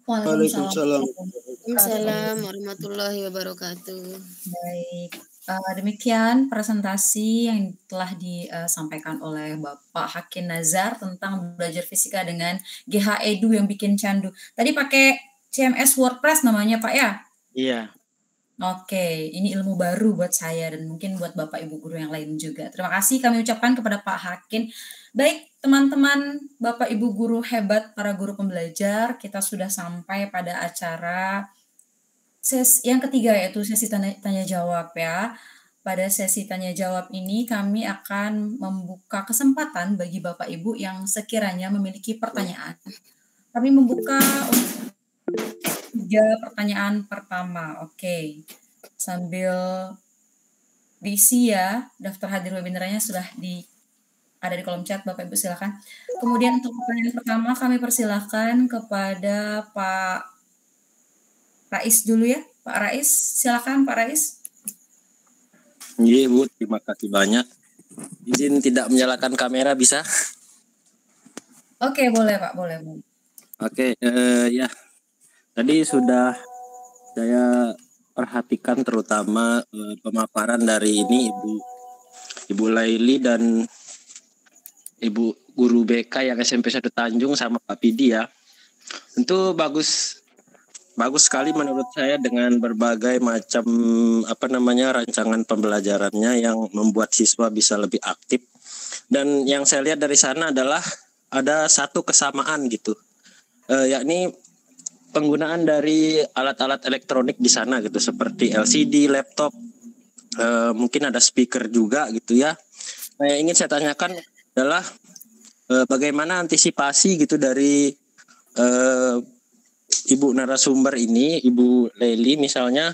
Waalaikumsalam. Waalaikumsalam warahmatullahi wabarakatuh. Baik, demikian presentasi yang telah disampaikan oleh Bapak Hakin Nazar tentang belajar fisika dengan GH Edu yang bikin candu. Tadi pakai CMS WordPress namanya Pak ya? Iya. Oke, ini ilmu baru buat saya dan mungkin buat Bapak Ibu guru yang lain juga. Terima kasih kami ucapkan kepada Pak Hakin. Baik, teman-teman, Bapak Ibu guru hebat, para guru pembelajar, kita sudah sampai pada acara sesi yang ketiga, yaitu sesi tanya jawab ya. Pada sesi tanya jawab ini kami akan membuka kesempatan bagi Bapak Ibu yang sekiranya memiliki pertanyaan. Kami membuka 3 pertanyaan pertama. Oke. Sambil diisi ya, daftar hadir webinarnya sudah ada di kolom chat, Bapak Ibu silakan. Kemudian untuk pertanyaan pertama kami persilahkan kepada Pak Rais dulu ya. Pak Rais, silakan Pak Rais. Iya Bu, terima kasih banyak. Izin tidak menyalakan kamera bisa? Oke, boleh Pak, boleh. Oke, ya. Tadi sudah saya perhatikan terutama pemaparan dari ini Ibu Laili dan Ibu guru BK yang SMP 1 Tanjung sama Pak Pidi ya. Tentu bagus sekali menurut saya dengan berbagai macam rancangan pembelajarannya yang membuat siswa bisa lebih aktif. Dan yang saya lihat dari sana adalah ada satu kesamaan gitu. Yakni penggunaan dari alat-alat elektronik di sana gitu, seperti LCD, laptop, mungkin ada speaker juga gitu ya. Nah, yang ingin saya tanyakan adalah bagaimana antisipasi gitu dari Ibu narasumber ini, Ibu Leli misalnya,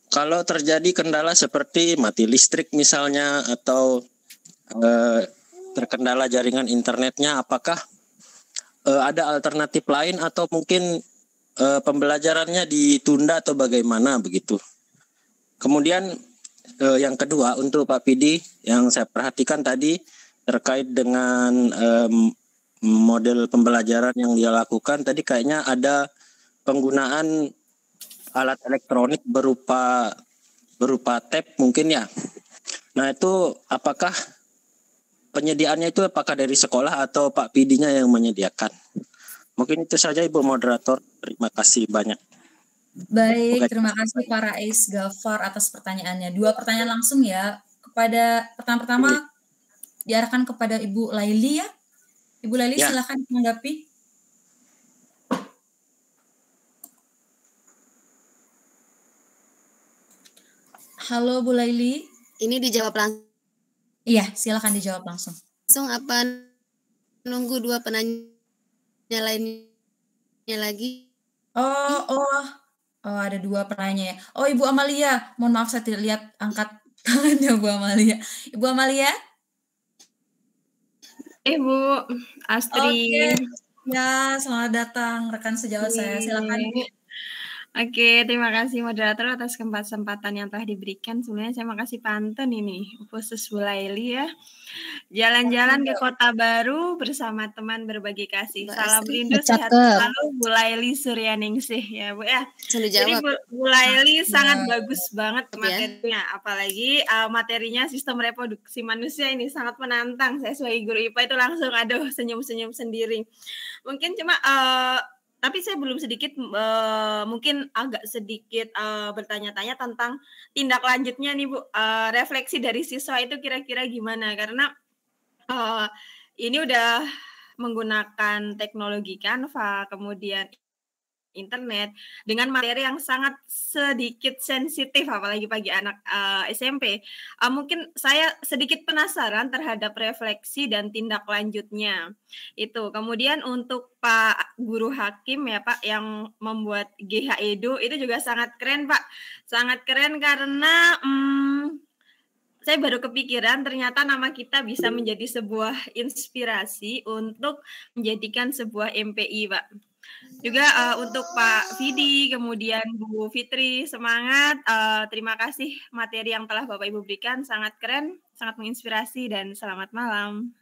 kalau terjadi kendala seperti mati listrik misalnya atau terkendala jaringan internetnya, apakah ada alternatif lain atau mungkin pembelajarannya ditunda atau bagaimana begitu. Kemudian yang kedua untuk Pak Pidi yang saya perhatikan tadi terkait dengan model pembelajaran yang dia lakukan tadi, kayaknya ada penggunaan alat elektronik berupa tab mungkin ya. Nah itu apakah penyediaannya itu apakah dari sekolah atau Pak Pidinya yang menyediakan? Mungkin itu saja Ibu Moderator. Terima kasih banyak. Baik, terima kasih Pak Rais Gafar atas pertanyaannya. 2 pertanyaan langsung ya. Kepada pertanyaan pertama diarahkan kepada Ibu Laili ya. Ibu Laili Ya. silakan menanggapi. Halo Bu Laili. Ini dijawab langsung. Iya, silakan dijawab langsung. Langsung apa nunggu 2 penanya lainnya lagi? Oh, ada 2 penanya ya. Oh, Ibu Amalia, mohon maaf saya tidak lihat angkat tangannya Bu Amalia. Ibu Amalia? Ibu Astri. Oke. Ya, selamat datang rekan sejawat saya. Silakan Bu. Oke, terima kasih moderator atas kesempatan yang telah diberikan. Sebenarnya saya makasih pantun ini, khusus Bu Laili ya. Jalan-jalan ke kota baru bersama teman berbagi kasih. Salam rindu sehat selalu Bu Laili Suryaningsih ya Bu ya. Jadi Bu Laili sangat bagus banget materinya, apalagi materinya sistem reproduksi manusia ini sangat menantang. Saya sebagai guru IPA itu langsung aduh senyum-senyum sendiri. Mungkin cuma tapi saya belum sedikit, mungkin agak sedikit bertanya-tanya tentang tindak lanjutnya nih Bu, refleksi dari siswa itu kira-kira gimana? Karena ini udah menggunakan teknologi Canva, kemudian internet dengan materi yang sangat sedikit sensitif apalagi bagi anak SMP. Mungkin saya sedikit penasaran terhadap refleksi dan tindak lanjutnya. Itu. Kemudian untuk Pak Guru Hakim ya Pak yang membuat GH Edu itu juga sangat keren Pak. Sangat keren karena saya baru kepikiran ternyata nama kita bisa menjadi sebuah inspirasi untuk menjadikan sebuah MPI Pak. Juga untuk Pak Vidi, kemudian Bu Fitri, semangat. Terima kasih materi yang telah Bapak Ibu berikan, sangat keren, sangat menginspirasi, dan selamat malam.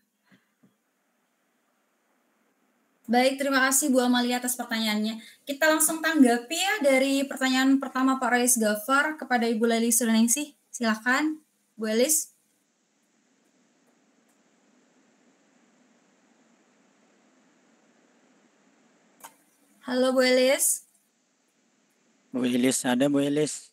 Baik, terima kasih Bu Amalia atas pertanyaannya. Kita langsung tanggapi ya dari pertanyaan pertama Pak Rais Gafar kepada Ibu Laili Suryaningsih. Silakan, Bu Elis. Halo Bu Elis. Bu Elis, ada Bu Elis?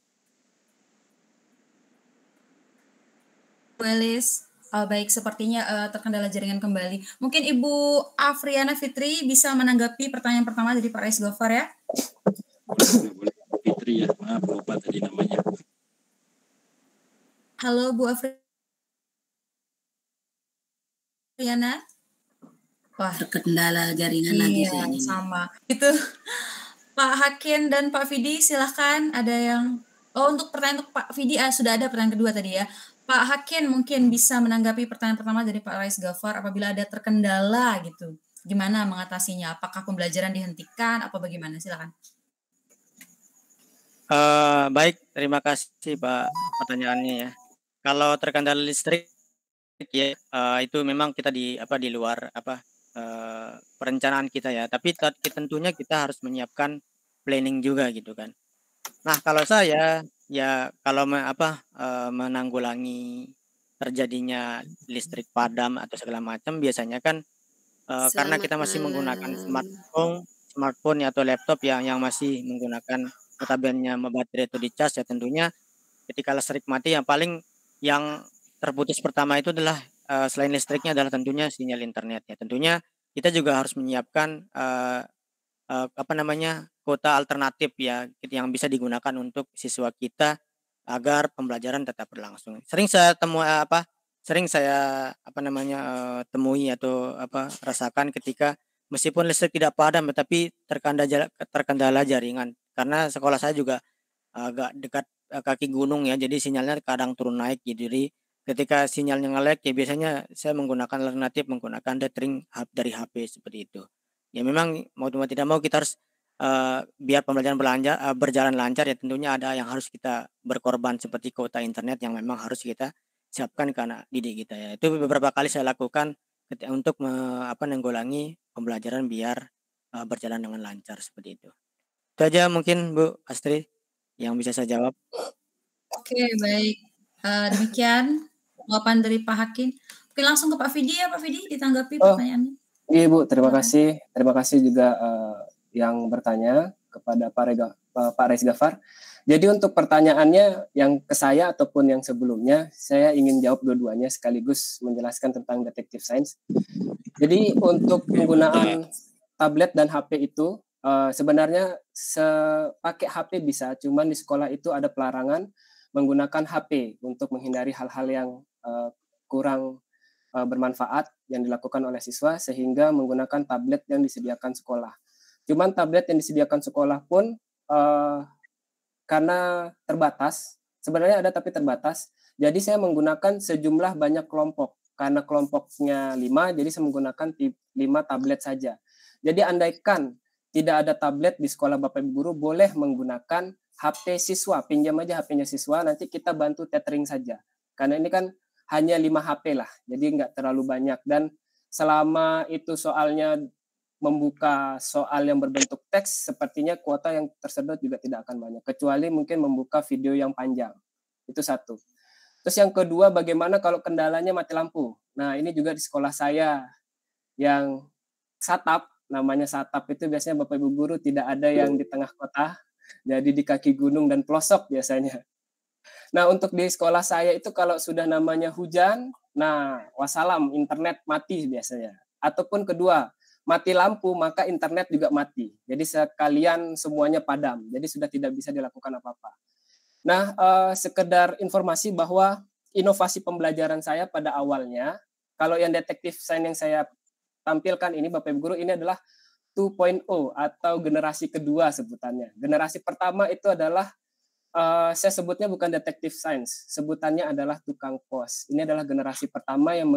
Bu Elis, baik sepertinya terkendala jaringan kembali. Mungkin Ibu Afriana Fitri bisa menanggapi pertanyaan pertama dari Pak Rais Gafar ya. Fitri ya, maaf lupa tadi namanya. Halo Bu Afriana. Wah, terkendala jaringan lagi kayaknya. Sama. Itu Pak Hakim dan Pak Vidi silahkan ada yang untuk pertanyaan untuk Pak Vidi sudah ada pertanyaan kedua tadi ya. Pak Hakim mungkin bisa menanggapi pertanyaan pertama dari Pak Rais Gafar apabila ada terkendala gitu. Gimana mengatasinya? Apakah pembelajaran dihentikan apa bagaimana? Silakan. Baik, terima kasih Pak pertanyaannya ya. Kalau terkendala listrik ya itu memang kita di luar perencanaan kita ya, tapi tentunya kita harus menyiapkan planning juga gitu kan. Nah, kalau saya ya kalau menanggulangi terjadinya listrik padam atau segala macam biasanya kan karena kita masih menggunakan smartphone atau laptop yang masih menggunakan notabene baterai itu dicas ya, tentunya ketika listrik mati yang paling yang terputus pertama itu adalah selain listriknya adalah tentunya sinyal internet ya. Tentunya kita juga harus menyiapkan kuota alternatif ya yang bisa digunakan untuk siswa kita agar pembelajaran tetap berlangsung. Sering saya temui atau rasakan ketika meskipun listrik tidak padam tapi terkendala jaringan, karena sekolah saya juga agak dekat kaki gunung ya, jadi sinyalnya kadang turun naik gitu. Jadi ketika sinyalnya nge-lag ya biasanya saya menggunakan alternatif menggunakan dethering dari HP seperti itu. Ya memang mau tidak mau kita harus biar pembelajaran berjalan lancar ya, tentunya ada yang harus kita berkorban seperti kuota internet yang memang harus kita siapkan ke anak didik kita ya. Itu beberapa kali saya lakukan untuk menanggulangi pembelajaran biar berjalan dengan lancar seperti itu. Itu aja mungkin Bu Astri yang bisa saya jawab. Oke, baik. Demikian jawaban dari Pak Hakim. Oke, langsung ke Pak Vidi ya, Pak Vidi ditanggapi pertanyaannya. Iya Bu, terima kasih. Terima kasih juga yang bertanya. kepada Pak Rais Gafar. Jadi untuk pertanyaannya yang ke saya ataupun yang sebelumnya, saya ingin jawab dua-duanya sekaligus menjelaskan tentang detective science. Jadi untuk penggunaan tablet dan HP itu sebenarnya pakai HP bisa, cuman di sekolah itu ada pelarangan menggunakan HP untuk menghindari hal-hal yang kurang bermanfaat yang dilakukan oleh siswa, sehingga menggunakan tablet yang disediakan sekolah. Cuman tablet yang disediakan sekolah pun karena terbatas, sebenarnya ada tapi terbatas, jadi saya menggunakan sejumlah banyak kelompok. Karena kelompoknya 5, jadi saya menggunakan 5 tablet saja. Jadi andaikan tidak ada tablet di sekolah Bapak Ibu Guru, boleh menggunakan HP siswa, pinjam aja HP-nya siswa, nanti kita bantu tethering saja. Karena ini kan hanya 5 HP lah, jadi nggak terlalu banyak. Dan selama itu soalnya membuka soal yang berbentuk teks, sepertinya kuota yang tersedot juga tidak akan banyak, kecuali mungkin membuka video yang panjang. Itu satu. Terus yang kedua, bagaimana kalau kendalanya mati lampu? Nah, ini juga di sekolah saya yang satap, namanya satap itu biasanya Bapak Ibu Guru tidak ada yang di tengah kota, jadi di kaki gunung dan pelosok biasanya. Nah, untuk di sekolah saya itu kalau sudah namanya hujan, nah wassalam, internet mati biasanya. Ataupun kedua, mati lampu, maka internet juga mati. Jadi sekalian semuanya padam, jadi sudah tidak bisa dilakukan apa-apa. Nah, sekedar informasi bahwa inovasi pembelajaran saya pada awalnya, kalau yang detektif science yang saya tampilkan ini Bapak Ibu Guru, ini adalah 2.0 atau generasi kedua sebutannya. Generasi pertama itu adalah saya sebutnya bukan detektif science, sebutannya adalah tukang pos. Ini adalah generasi pertama yang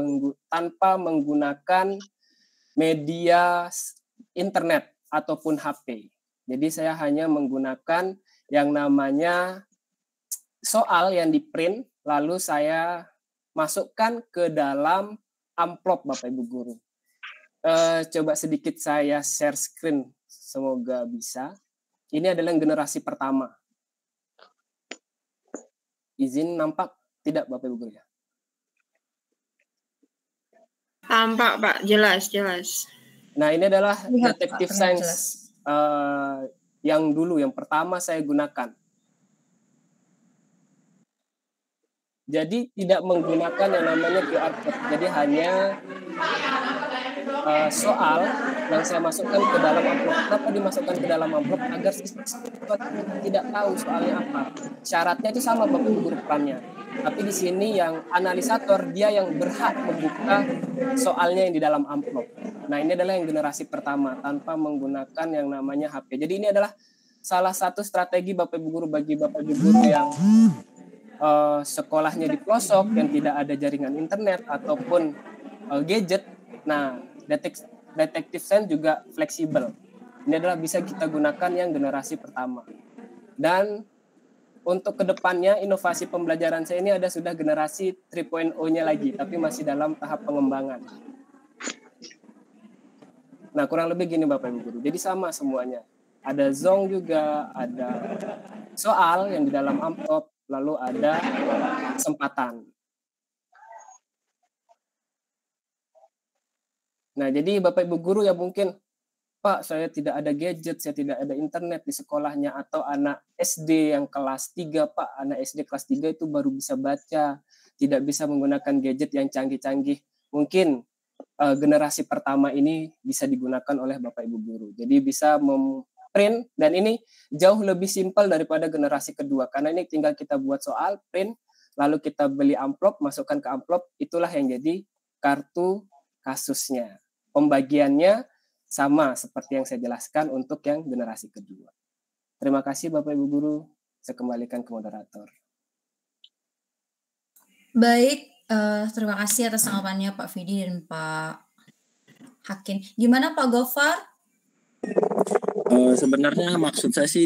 tanpa menggunakan media internet ataupun HP. Jadi saya hanya menggunakan yang namanya soal yang di-print, lalu saya masukkan ke dalam amplop Bapak Ibu Guru. Coba sedikit saya share screen, semoga bisa. Ini adalah generasi pertama. Izin nampak tidak Bapak Ibu Guru ya? Tampak Pak, jelas. Nah, ini adalah detektif science yang dulu, yang pertama saya gunakan. Jadi tidak menggunakan yang namanya QR code, jadi hanya soal yang saya masukkan ke dalam amplop. Kenapa dimasukkan ke dalam amplop? Agar siswa tidak tahu soalnya apa. Syaratnya itu sama Bapak Ibu Guru perannya. Tapi di sini yang analisator, dia yang berhak membuka soalnya yang di dalam amplop. Nah, ini adalah yang generasi pertama tanpa menggunakan yang namanya HP. Jadi ini adalah salah satu strategi Bapak Ibu Guru bagi Bapak Ibu Guru yang sekolahnya di pelosok, yang tidak ada jaringan internet ataupun gadget. Nah, detektif science juga fleksibel. Ini adalah bisa kita gunakan yang generasi pertama. Dan untuk kedepannya inovasi pembelajaran saya ini ada sudah generasi 3.0-nya lagi, tapi masih dalam tahap pengembangan. Nah, kurang lebih gini Bapak Ibu Guru. Jadi sama semuanya. Ada zong juga, ada soal yang di dalam amplop, lalu ada kesempatan. Nah, jadi Bapak Ibu Guru ya mungkin, Pak, saya tidak ada gadget, saya tidak ada internet di sekolahnya, atau anak SD yang kelas 3, Pak, anak SD kelas 3 itu baru bisa baca, tidak bisa menggunakan gadget yang canggih-canggih. Mungkin generasi pertama ini bisa digunakan oleh Bapak Ibu Guru. Jadi bisa print, dan ini jauh lebih simpel daripada generasi kedua, karena ini tinggal kita buat soal, print, lalu kita beli amplop, masukkan ke amplop, itulah yang jadi kartu kasusnya. Pembagiannya sama seperti yang saya jelaskan untuk yang generasi kedua. Terima kasih Bapak Ibu Guru, saya kembalikan ke moderator. Baik, terima kasih atas tanggapannya Pak Vidi dan Pak Hakim. Gimana Pak Gofar? Sebenarnya maksud saya sih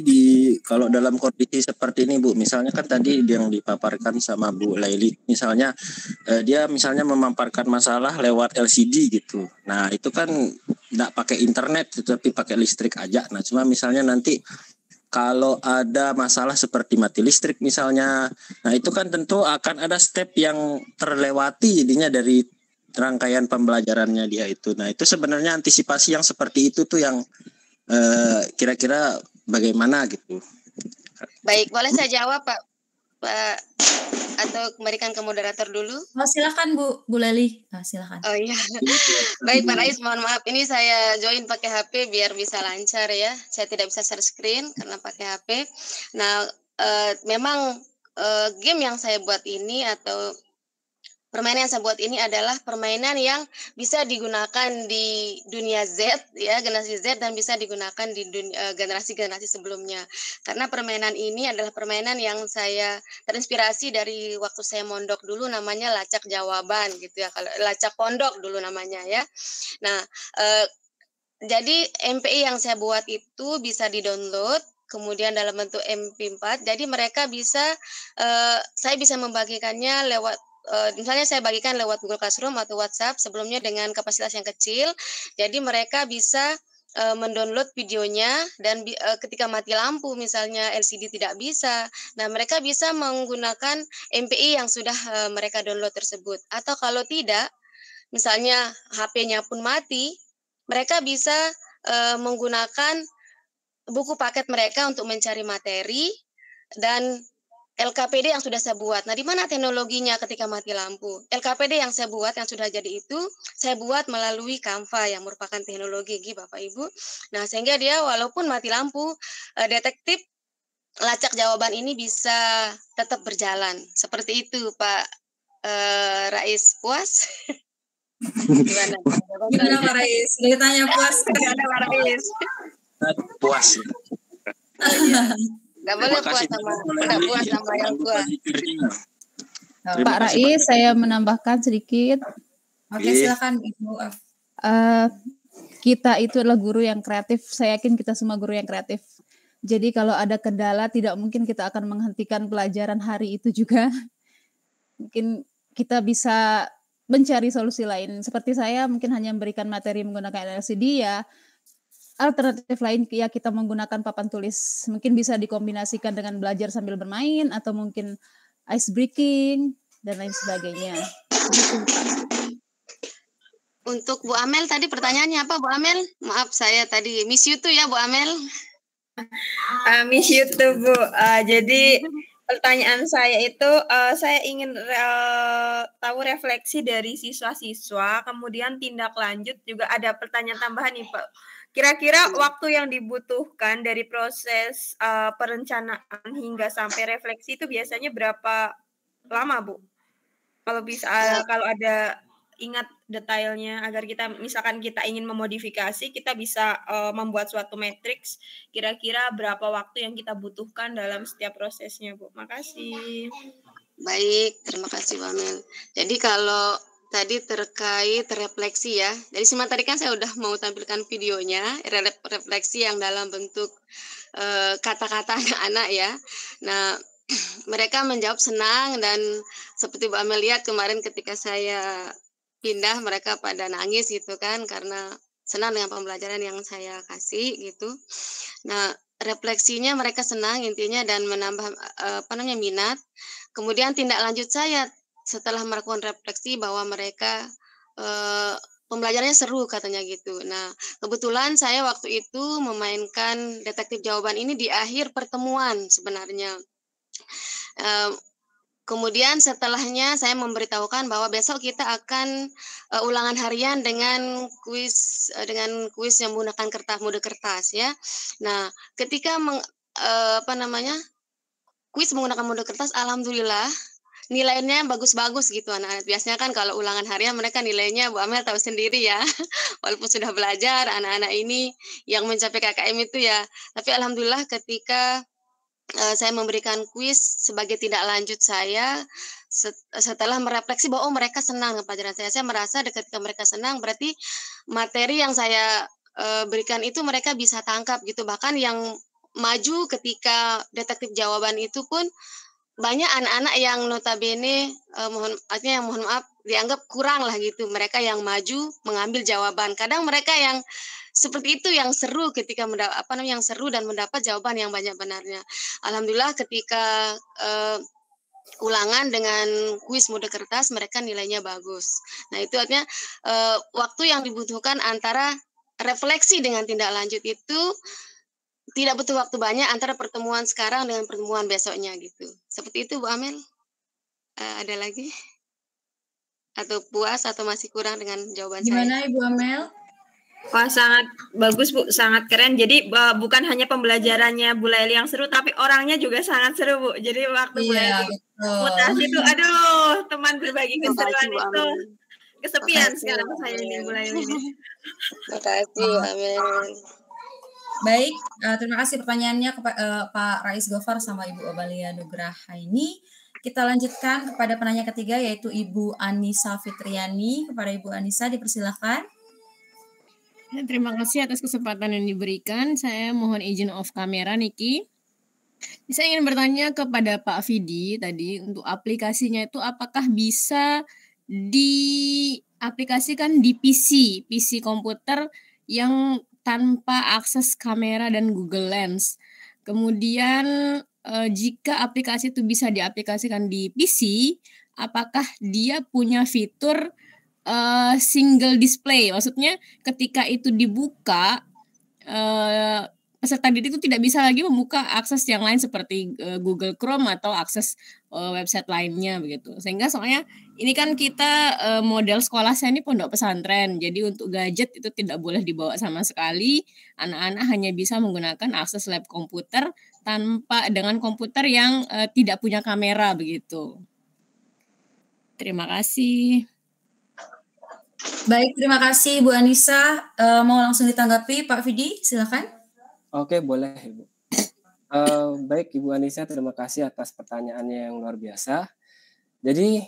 kalau dalam kondisi seperti ini Bu, misalnya kan tadi yang dipaparkan sama Bu Laili, misalnya dia misalnya memaparkan masalah lewat LCD gitu. Nah itu kan nggak pakai internet, tapi pakai listrik aja. Nah cuma misalnya nanti kalau ada masalah seperti mati listrik misalnya, nah itu kan tentu akan ada step yang terlewati jadinya dari rangkaian pembelajarannya dia itu. Nah itu sebenarnya antisipasi yang seperti itu tuh yang kira-kira bagaimana gitu. Baik, boleh saya jawab Pak atau kembalikan ke moderator dulu? Oh, silakan Bu Leli. Silakan. Oh iya. Baik Pak Rais, mohon maaf ini saya join pakai HP biar bisa lancar ya. Saya tidak bisa share screen karena pakai HP. Nah, memang game yang saya buat ini atau permainan yang saya buat ini adalah permainan yang bisa digunakan di dunia Z ya, generasi Z, dan bisa digunakan di generasi-generasi sebelumnya. Karena permainan ini adalah permainan yang saya terinspirasi dari waktu saya mondok dulu, namanya lacak jawaban gitu ya. Kalau lacak pondok dulu namanya ya. Nah, jadi MPI yang saya buat itu bisa di-download kemudian dalam bentuk MP4. Jadi mereka bisa saya bisa membagikannya lewat misalnya saya bagikan lewat Google Classroom atau WhatsApp sebelumnya dengan kapasitas yang kecil. Jadi mereka bisa mendownload videonya dan ketika mati lampu misalnya LCD tidak bisa, nah mereka bisa menggunakan MPI yang sudah mereka download tersebut. Atau kalau tidak, misalnya HP-nya pun mati, mereka bisa menggunakan buku paket mereka untuk mencari materi dan LKPD yang sudah saya buat. Nah, di mana teknologinya ketika mati lampu? LKPD yang saya buat, yang sudah jadi itu, saya buat melalui Canva yang merupakan teknologi Bapak Ibu. Nah, sehingga dia walaupun mati lampu, detektif lacak jawaban ini bisa tetap berjalan. Seperti itu, Pak Rais. Puas? Gimana Pak Rais? Ceritanya puas? Gimana Pak Rais? Puas. Nggak boleh puas sama yang tua. Pak Rais, saya menambahkan sedikit. Oke, silakan Ibu. Kita itu adalah guru yang kreatif. Saya yakin kita semua guru yang kreatif. Jadi kalau ada kendala, tidak mungkin kita akan menghentikan pelajaran hari itu juga. Mungkin kita bisa mencari solusi lain. Seperti saya mungkin hanya memberikan materi menggunakan LCD ya. Alternatif lain ya kita menggunakan papan tulis. Mungkin bisa dikombinasikan dengan belajar sambil bermain atau mungkin ice breaking dan lain sebagainya. Gitu, Pak. Untuk Bu Amel tadi pertanyaannya apa Bu Amel? Maaf saya tadi miss you tuh ya Bu Amel. Miss you tuh Bu. Jadi pertanyaan saya itu saya ingin tahu refleksi dari siswa-siswa, kemudian tindak lanjut juga ada pertanyaan tambahan nih Pak. Kira-kira waktu yang dibutuhkan dari proses perencanaan hingga sampai refleksi itu biasanya berapa lama, Bu? Kalau bisa, kalau ada ingat detailnya agar kita misalkan kita ingin memodifikasi, kita bisa membuat suatu matriks. Kira-kira berapa waktu yang kita butuhkan dalam setiap prosesnya, Bu? Makasih. Baik, terima kasih, Bu Amel. Jadi kalau tadi terkait refleksi ya. Jadi tadi kan saya udah mau tampilkan videonya, refleksi yang dalam bentuk kata-kata anak-anak ya. Nah, mereka menjawab senang dan seperti Bu Amel lihat kemarin ketika saya pindah mereka pada nangis gitu kan karena senang dengan pembelajaran yang saya kasih gitu. Nah, refleksinya mereka senang intinya dan menambah minat. Kemudian tindak lanjut saya setelah melakukan refleksi bahwa mereka pembelajarannya seru katanya gitu. Nah, kebetulan saya waktu itu memainkan detektif jawaban ini di akhir pertemuan sebenarnya. Kemudian setelahnya saya memberitahukan bahwa besok kita akan ulangan harian dengan kuis yang menggunakan mode kertas ya. Nah, ketika kuis menggunakan mode kertas, alhamdulillah nilainya bagus-bagus gitu anak-anak. Biasanya kan kalau ulangan harian mereka nilainya Bu Amel tahu sendiri ya. Walaupun sudah belajar anak-anak ini yang mencapai KKM itu ya. Tapi alhamdulillah ketika saya memberikan kuis sebagai tindak lanjut saya setelah merefleksi bahwa mereka senang dengan pelajaran saya merasa ketika mereka senang berarti materi yang saya berikan itu mereka bisa tangkap gitu. Bahkan yang maju ketika detektif jawaban itu pun banyak anak-anak yang notabene mohon maaf dianggap kurang lah gitu. Mereka yang maju mengambil jawaban. Kadang mereka yang seperti itu yang seru ketika yang seru dan mendapat jawaban yang banyak benarnya. Alhamdulillah ketika ulangan dengan kuis mode kertas mereka nilainya bagus. Nah, itu artinya waktu yang dibutuhkan antara refleksi dengan tindak lanjut itu tidak butuh waktu banyak antara pertemuan sekarang dengan pertemuan besoknya gitu. Seperti itu Bu Amel. Ada lagi? Atau puas atau masih kurang dengan jawaban Gimana saya? Ibu Amel? Wah, sangat bagus Bu, sangat keren. Jadi bukan hanya pembelajarannya Bu Laili yang seru, tapi orangnya juga sangat seru Bu. Jadi waktu Bu Iya, Laili betul. mutasi itu, aduh, teman berbagi keseruan Bu itu Amel. kesepian Makasih, sekarang Bu saya ini Amel. Bu Laili ini. Makasih Bu Amel. Baik, terima kasih pertanyaannya Pak Rais Gofar sama Ibu Obalia Nugrahaini. Kita lanjutkan kepada penanya ketiga yaitu Ibu Anissa Fitriani. Kepada Ibu Anissa dipersilakan. Terima kasih atas kesempatan yang diberikan. Saya mohon izin off kamera, Niki. Saya ingin bertanya kepada Pak Fidi tadi untuk aplikasinya itu apakah bisa diaplikasikan di PC komputer yang tanpa akses kamera dan Google Lens. Kemudian jika aplikasi itu bisa diaplikasikan di PC, apakah dia punya fitur single display? Maksudnya ketika itu dibuka, peserta didik itu tidak bisa lagi membuka akses yang lain seperti Google Chrome atau akses website lainnya begitu. Sehingga soalnya ini kan kita model sekolah saya ini pondok pesantren. Jadi untuk gadget itu tidak boleh dibawa sama sekali. Anak-anak hanya bisa menggunakan akses lab komputer dengan komputer yang tidak punya kamera begitu. Terima kasih. Baik, terima kasih Bu Anissa. Mau langsung ditanggapi Pak Fidi, silakan. Oke, boleh Ibu. Baik Ibu Anissa, terima kasih atas pertanyaannya yang luar biasa. Jadi,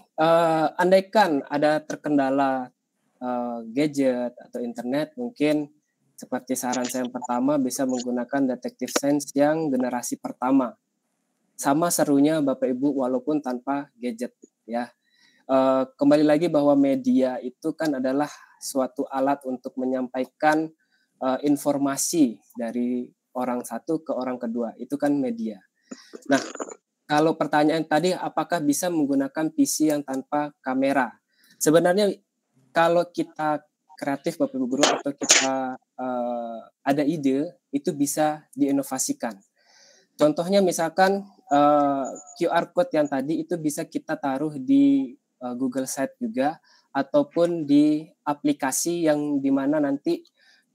andaikan ada terkendala gadget atau internet, mungkin seperti saran saya yang pertama bisa menggunakan Detective Sense yang generasi pertama. Sama serunya Bapak Ibu walaupun tanpa gadget ya. Kembali lagi bahwa media itu kan adalah suatu alat untuk menyampaikan informasi dari orang satu ke orang kedua, itu kan media. Nah, kalau pertanyaan tadi apakah bisa menggunakan PC yang tanpa kamera? Sebenarnya kalau kita kreatif Bapak Ibu Guru atau kita ada ide, itu bisa diinovasikan. Contohnya misalkan QR code yang tadi itu bisa kita taruh di Google Site juga, ataupun di aplikasi yang dimana nanti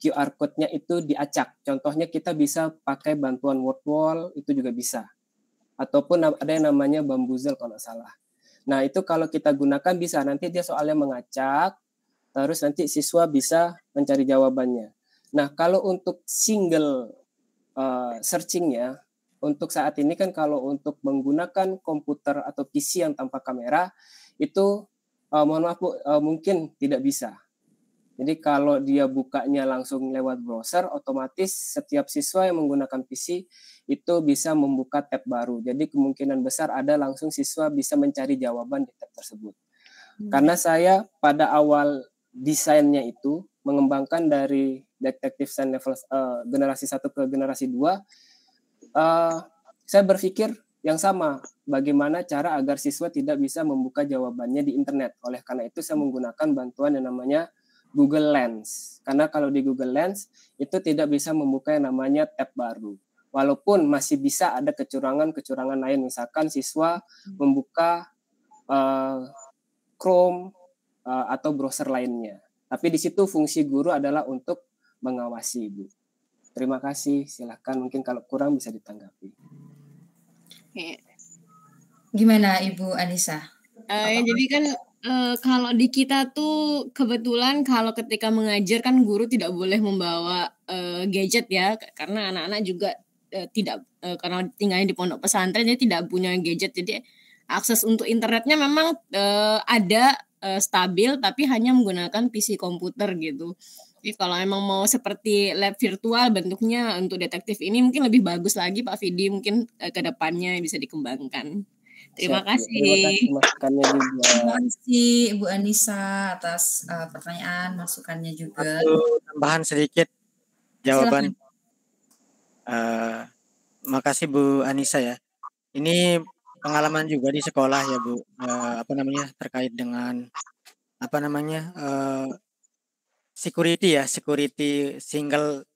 QR code-nya itu diacak. Contohnya kita bisa pakai bantuan Wordwall, itu juga bisa. Ataupun ada yang namanya Bamboozle kalau salah. Nah itu kalau kita gunakan bisa, nanti dia soalnya mengacak, terus nanti siswa bisa mencari jawabannya. Nah kalau untuk single searching-nya, untuk saat ini kan kalau untuk menggunakan komputer atau PC yang tanpa kamera, itu mohon maaf Bu, mungkin tidak bisa. Jadi kalau dia bukanya langsung lewat browser, otomatis setiap siswa yang menggunakan PC itu bisa membuka tab baru. Jadi kemungkinan besar ada langsung siswa bisa mencari jawaban di tab tersebut. Karena saya pada awal desainnya itu mengembangkan dari Detective Sense level generasi 1 ke generasi 2, saya berpikir yang sama, bagaimana cara agar siswa tidak bisa membuka jawabannya di internet. Oleh karena itu saya menggunakan bantuan yang namanya Google Lens. Karena kalau di Google Lens itu tidak bisa membuka yang namanya tab baru. Walaupun masih bisa ada kecurangan-kecurangan lain. Misalkan siswa membuka Chrome atau browser lainnya. Tapi di situ fungsi guru adalah untuk mengawasi Ibu. Terima kasih. Silakan mungkin kalau kurang bisa ditanggapi. Gimana Ibu Anissa? Jadi kan kalau di kita tuh kebetulan kalau ketika mengajar kan guru tidak boleh membawa gadget ya, karena anak-anak juga tidak karena tinggalnya di pondok pesantren jadi tidak punya gadget, jadi akses untuk internetnya memang ada stabil tapi hanya menggunakan PC komputer gitu. Jadi kalau emang mau seperti lab virtual bentuknya untuk detektif ini mungkin lebih bagus lagi Pak Fidi, mungkin ke depannya bisa dikembangkan. Terima kasih. Terima kasih Terima kasih Ibu Anissa atas pertanyaan, masukannya juga. Tambahan sedikit jawaban. Makasih Bu Anissa ya. Ini pengalaman juga di sekolah ya Bu. Terkait dengan security ya, security single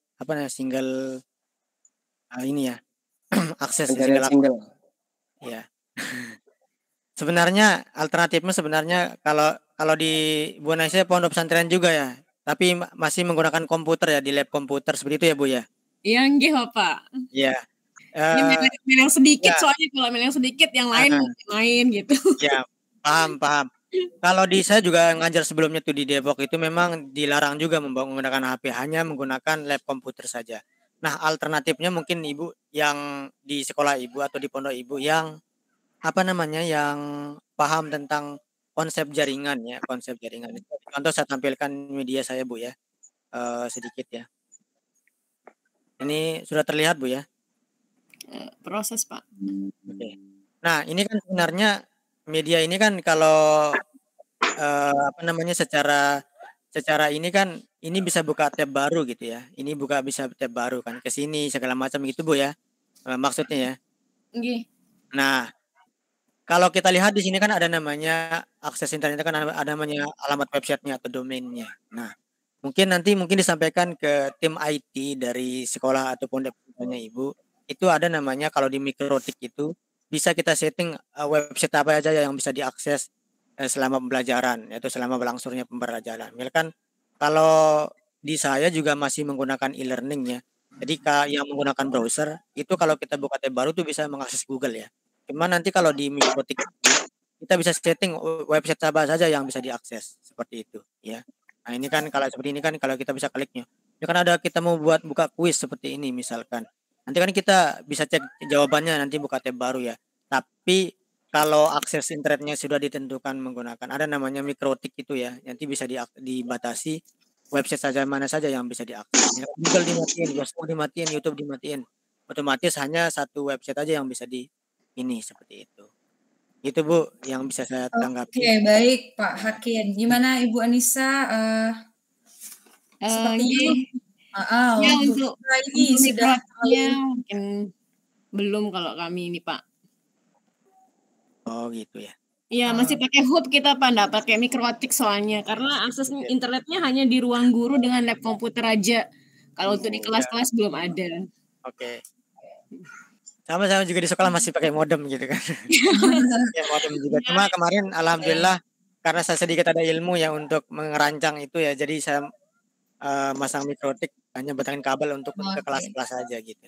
ini ya akses Pencarian single. Ya. Sebenarnya alternatifnya sebenarnya kalau di Bu Naisa pondok pesantren juga ya, tapi masih menggunakan komputer ya, di lab komputer seperti itu ya Bu ya. Iya nggih Bapak. Iya. Ini main yang sedikit ya. soalnya kalau main yang sedikit yang lain main gitu. Ya, paham. Kalau di saya juga ngajar sebelumnya tuh di Depok itu memang dilarang juga menggunakan HP, hanya menggunakan lab komputer saja. Nah, alternatifnya mungkin Ibu yang di sekolah Ibu atau di pondok Ibu yang yang paham tentang konsep jaringan ya, konsep jaringan. Contoh saya tampilkan media saya Bu ya, sedikit ya. Ini sudah terlihat Bu ya? Proses Pak. Oke. Nah ini kan sebenarnya media ini kan kalau secara ini kan ini bisa buka tab baru gitu ya. Ini bisa tab baru kan ke sini segala macam gitu Bu ya. Maksudnya ya. Nggih. Nah, kalau kita lihat di sini kan ada namanya akses internet kan ada namanya alamat websitenya atau domainnya. Nah, mungkin disampaikan ke tim IT dari sekolah ataupun departemennya Ibu. Itu ada namanya kalau di Mikrotik itu bisa kita setting website apa aja yang bisa diakses selama pembelajaran yaitu selama berlangsungnya pembelajaran. Misalkan kalau di saya juga masih menggunakan e-learning ya. Jadi yang menggunakan browser itu kalau kita buka tab baru tuh bisa mengakses Google ya. Cuma nanti kalau di Mikrotik kita bisa setting website apa saja yang bisa diakses seperti itu ya. Nah ini kan kalau seperti ini kan kalau kita bisa kliknya. Ya kan ada kita mau buka kuis seperti ini misalkan. Nanti kan kita bisa cek jawabannya nanti buka tab baru ya. Tapi kalau akses internetnya sudah ditentukan menggunakan ada namanya Mikrotik itu ya. Nanti bisa dibatasi website saja mana saja yang bisa diakses. Ya, Google dimatiin, Facebook dimatiin, YouTube dimatiin. Otomatis hanya satu website aja yang bisa ini seperti itu. Itu Bu yang bisa saya tanggapi. Oke, baik Pak Hakim. Gimana Ibu Anissa? Sepertinya ya untuk ini sudah mungkin belum kalau kami ini Pak. Oh gitu ya. Iya masih pakai hub kita Pak, enggak pakai Mikrotik soalnya karena akses internetnya hanya di ruang guru dengan lab komputer aja. Kalau untuk di kelas-kelas belum ada. Oke. Sama juga di sekolah masih pakai modem gitu kan. Ya, modem juga. Cuma kemarin alhamdulillah karena saya sedikit ada ilmu ya untuk merancang itu ya. Jadi saya masang Mikrotik hanya batangin kabel untuk ke kelas-kelas saja gitu.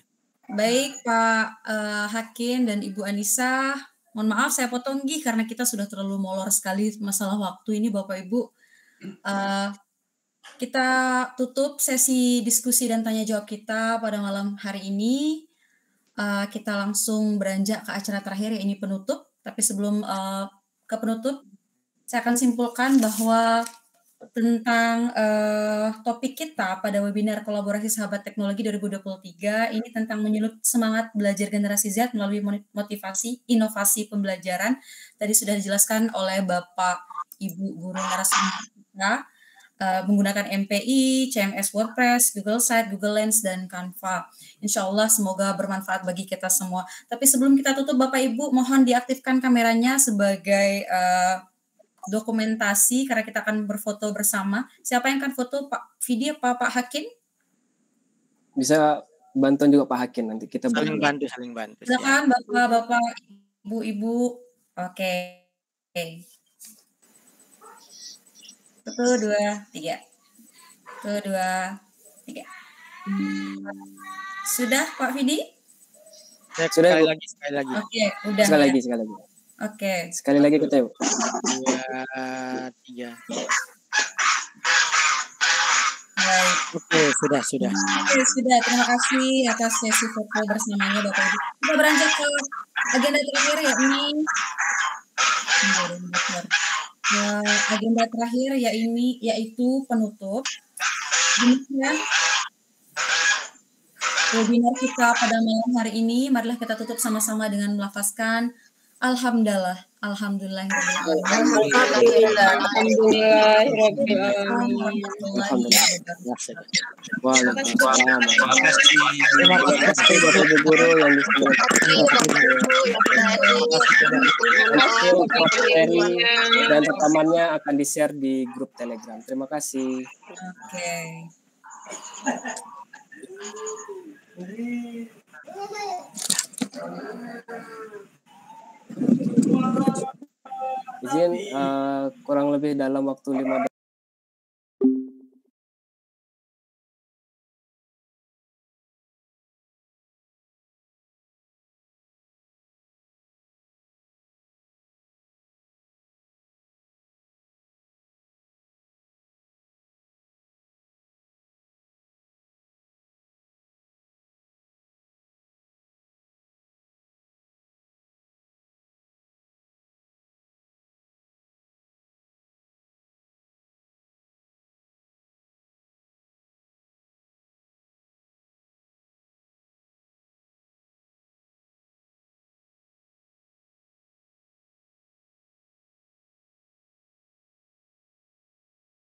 Baik Pak Hakim dan Ibu Anissa, mohon maaf saya potong karena kita sudah terlalu molor sekali masalah waktu ini Bapak Ibu. Kita tutup sesi diskusi dan tanya jawab kita pada malam hari ini. Kita langsung beranjak ke acara terakhir ya ini penutup. Tapi sebelum ke penutup, saya akan simpulkan bahwa tentang topik kita pada webinar kolaborasi Sahabat Teknologi 2023 ini tentang menyulut semangat belajar generasi Z melalui motivasi inovasi pembelajaran. Tadi sudah dijelaskan oleh Bapak Ibu guru narasumber kita menggunakan MPI, CMS WordPress, Google Site, Google Lens, dan Canva. Insya Allah semoga bermanfaat bagi kita semua. Tapi sebelum kita tutup Bapak Ibu, mohon diaktifkan kameranya sebagai dokumentasi karena kita akan berfoto bersama. Siapa yang akan foto Pak Video Pak Hakim? Bisa bantuan juga Pak Hakim nanti kita saling bantu. Silakan Bapak, Ibu. Oke. 1, 2, 3. 1, 2, 3. Sudah Pak Vidi? Sudah sekali lagi. Oke, udah. Sekali lagi. Oke. Sekali lagi kita 2, 3. Baik. Oke, sudah. Oke, sudah. Terima kasih atas sesi foto bersamanya Bapak Ibu. Kita beranjak ke agenda terakhir agenda terakhir yaitu penutup. Demikian webinar kita pada malam hari ini. Marilah kita tutup sama-sama dengan melafazkan Alhamdulillah. Dan rekamannya akan di-share di grup Telegram. Terima kasih. Oke. Izin kurang lebih dalam waktu 5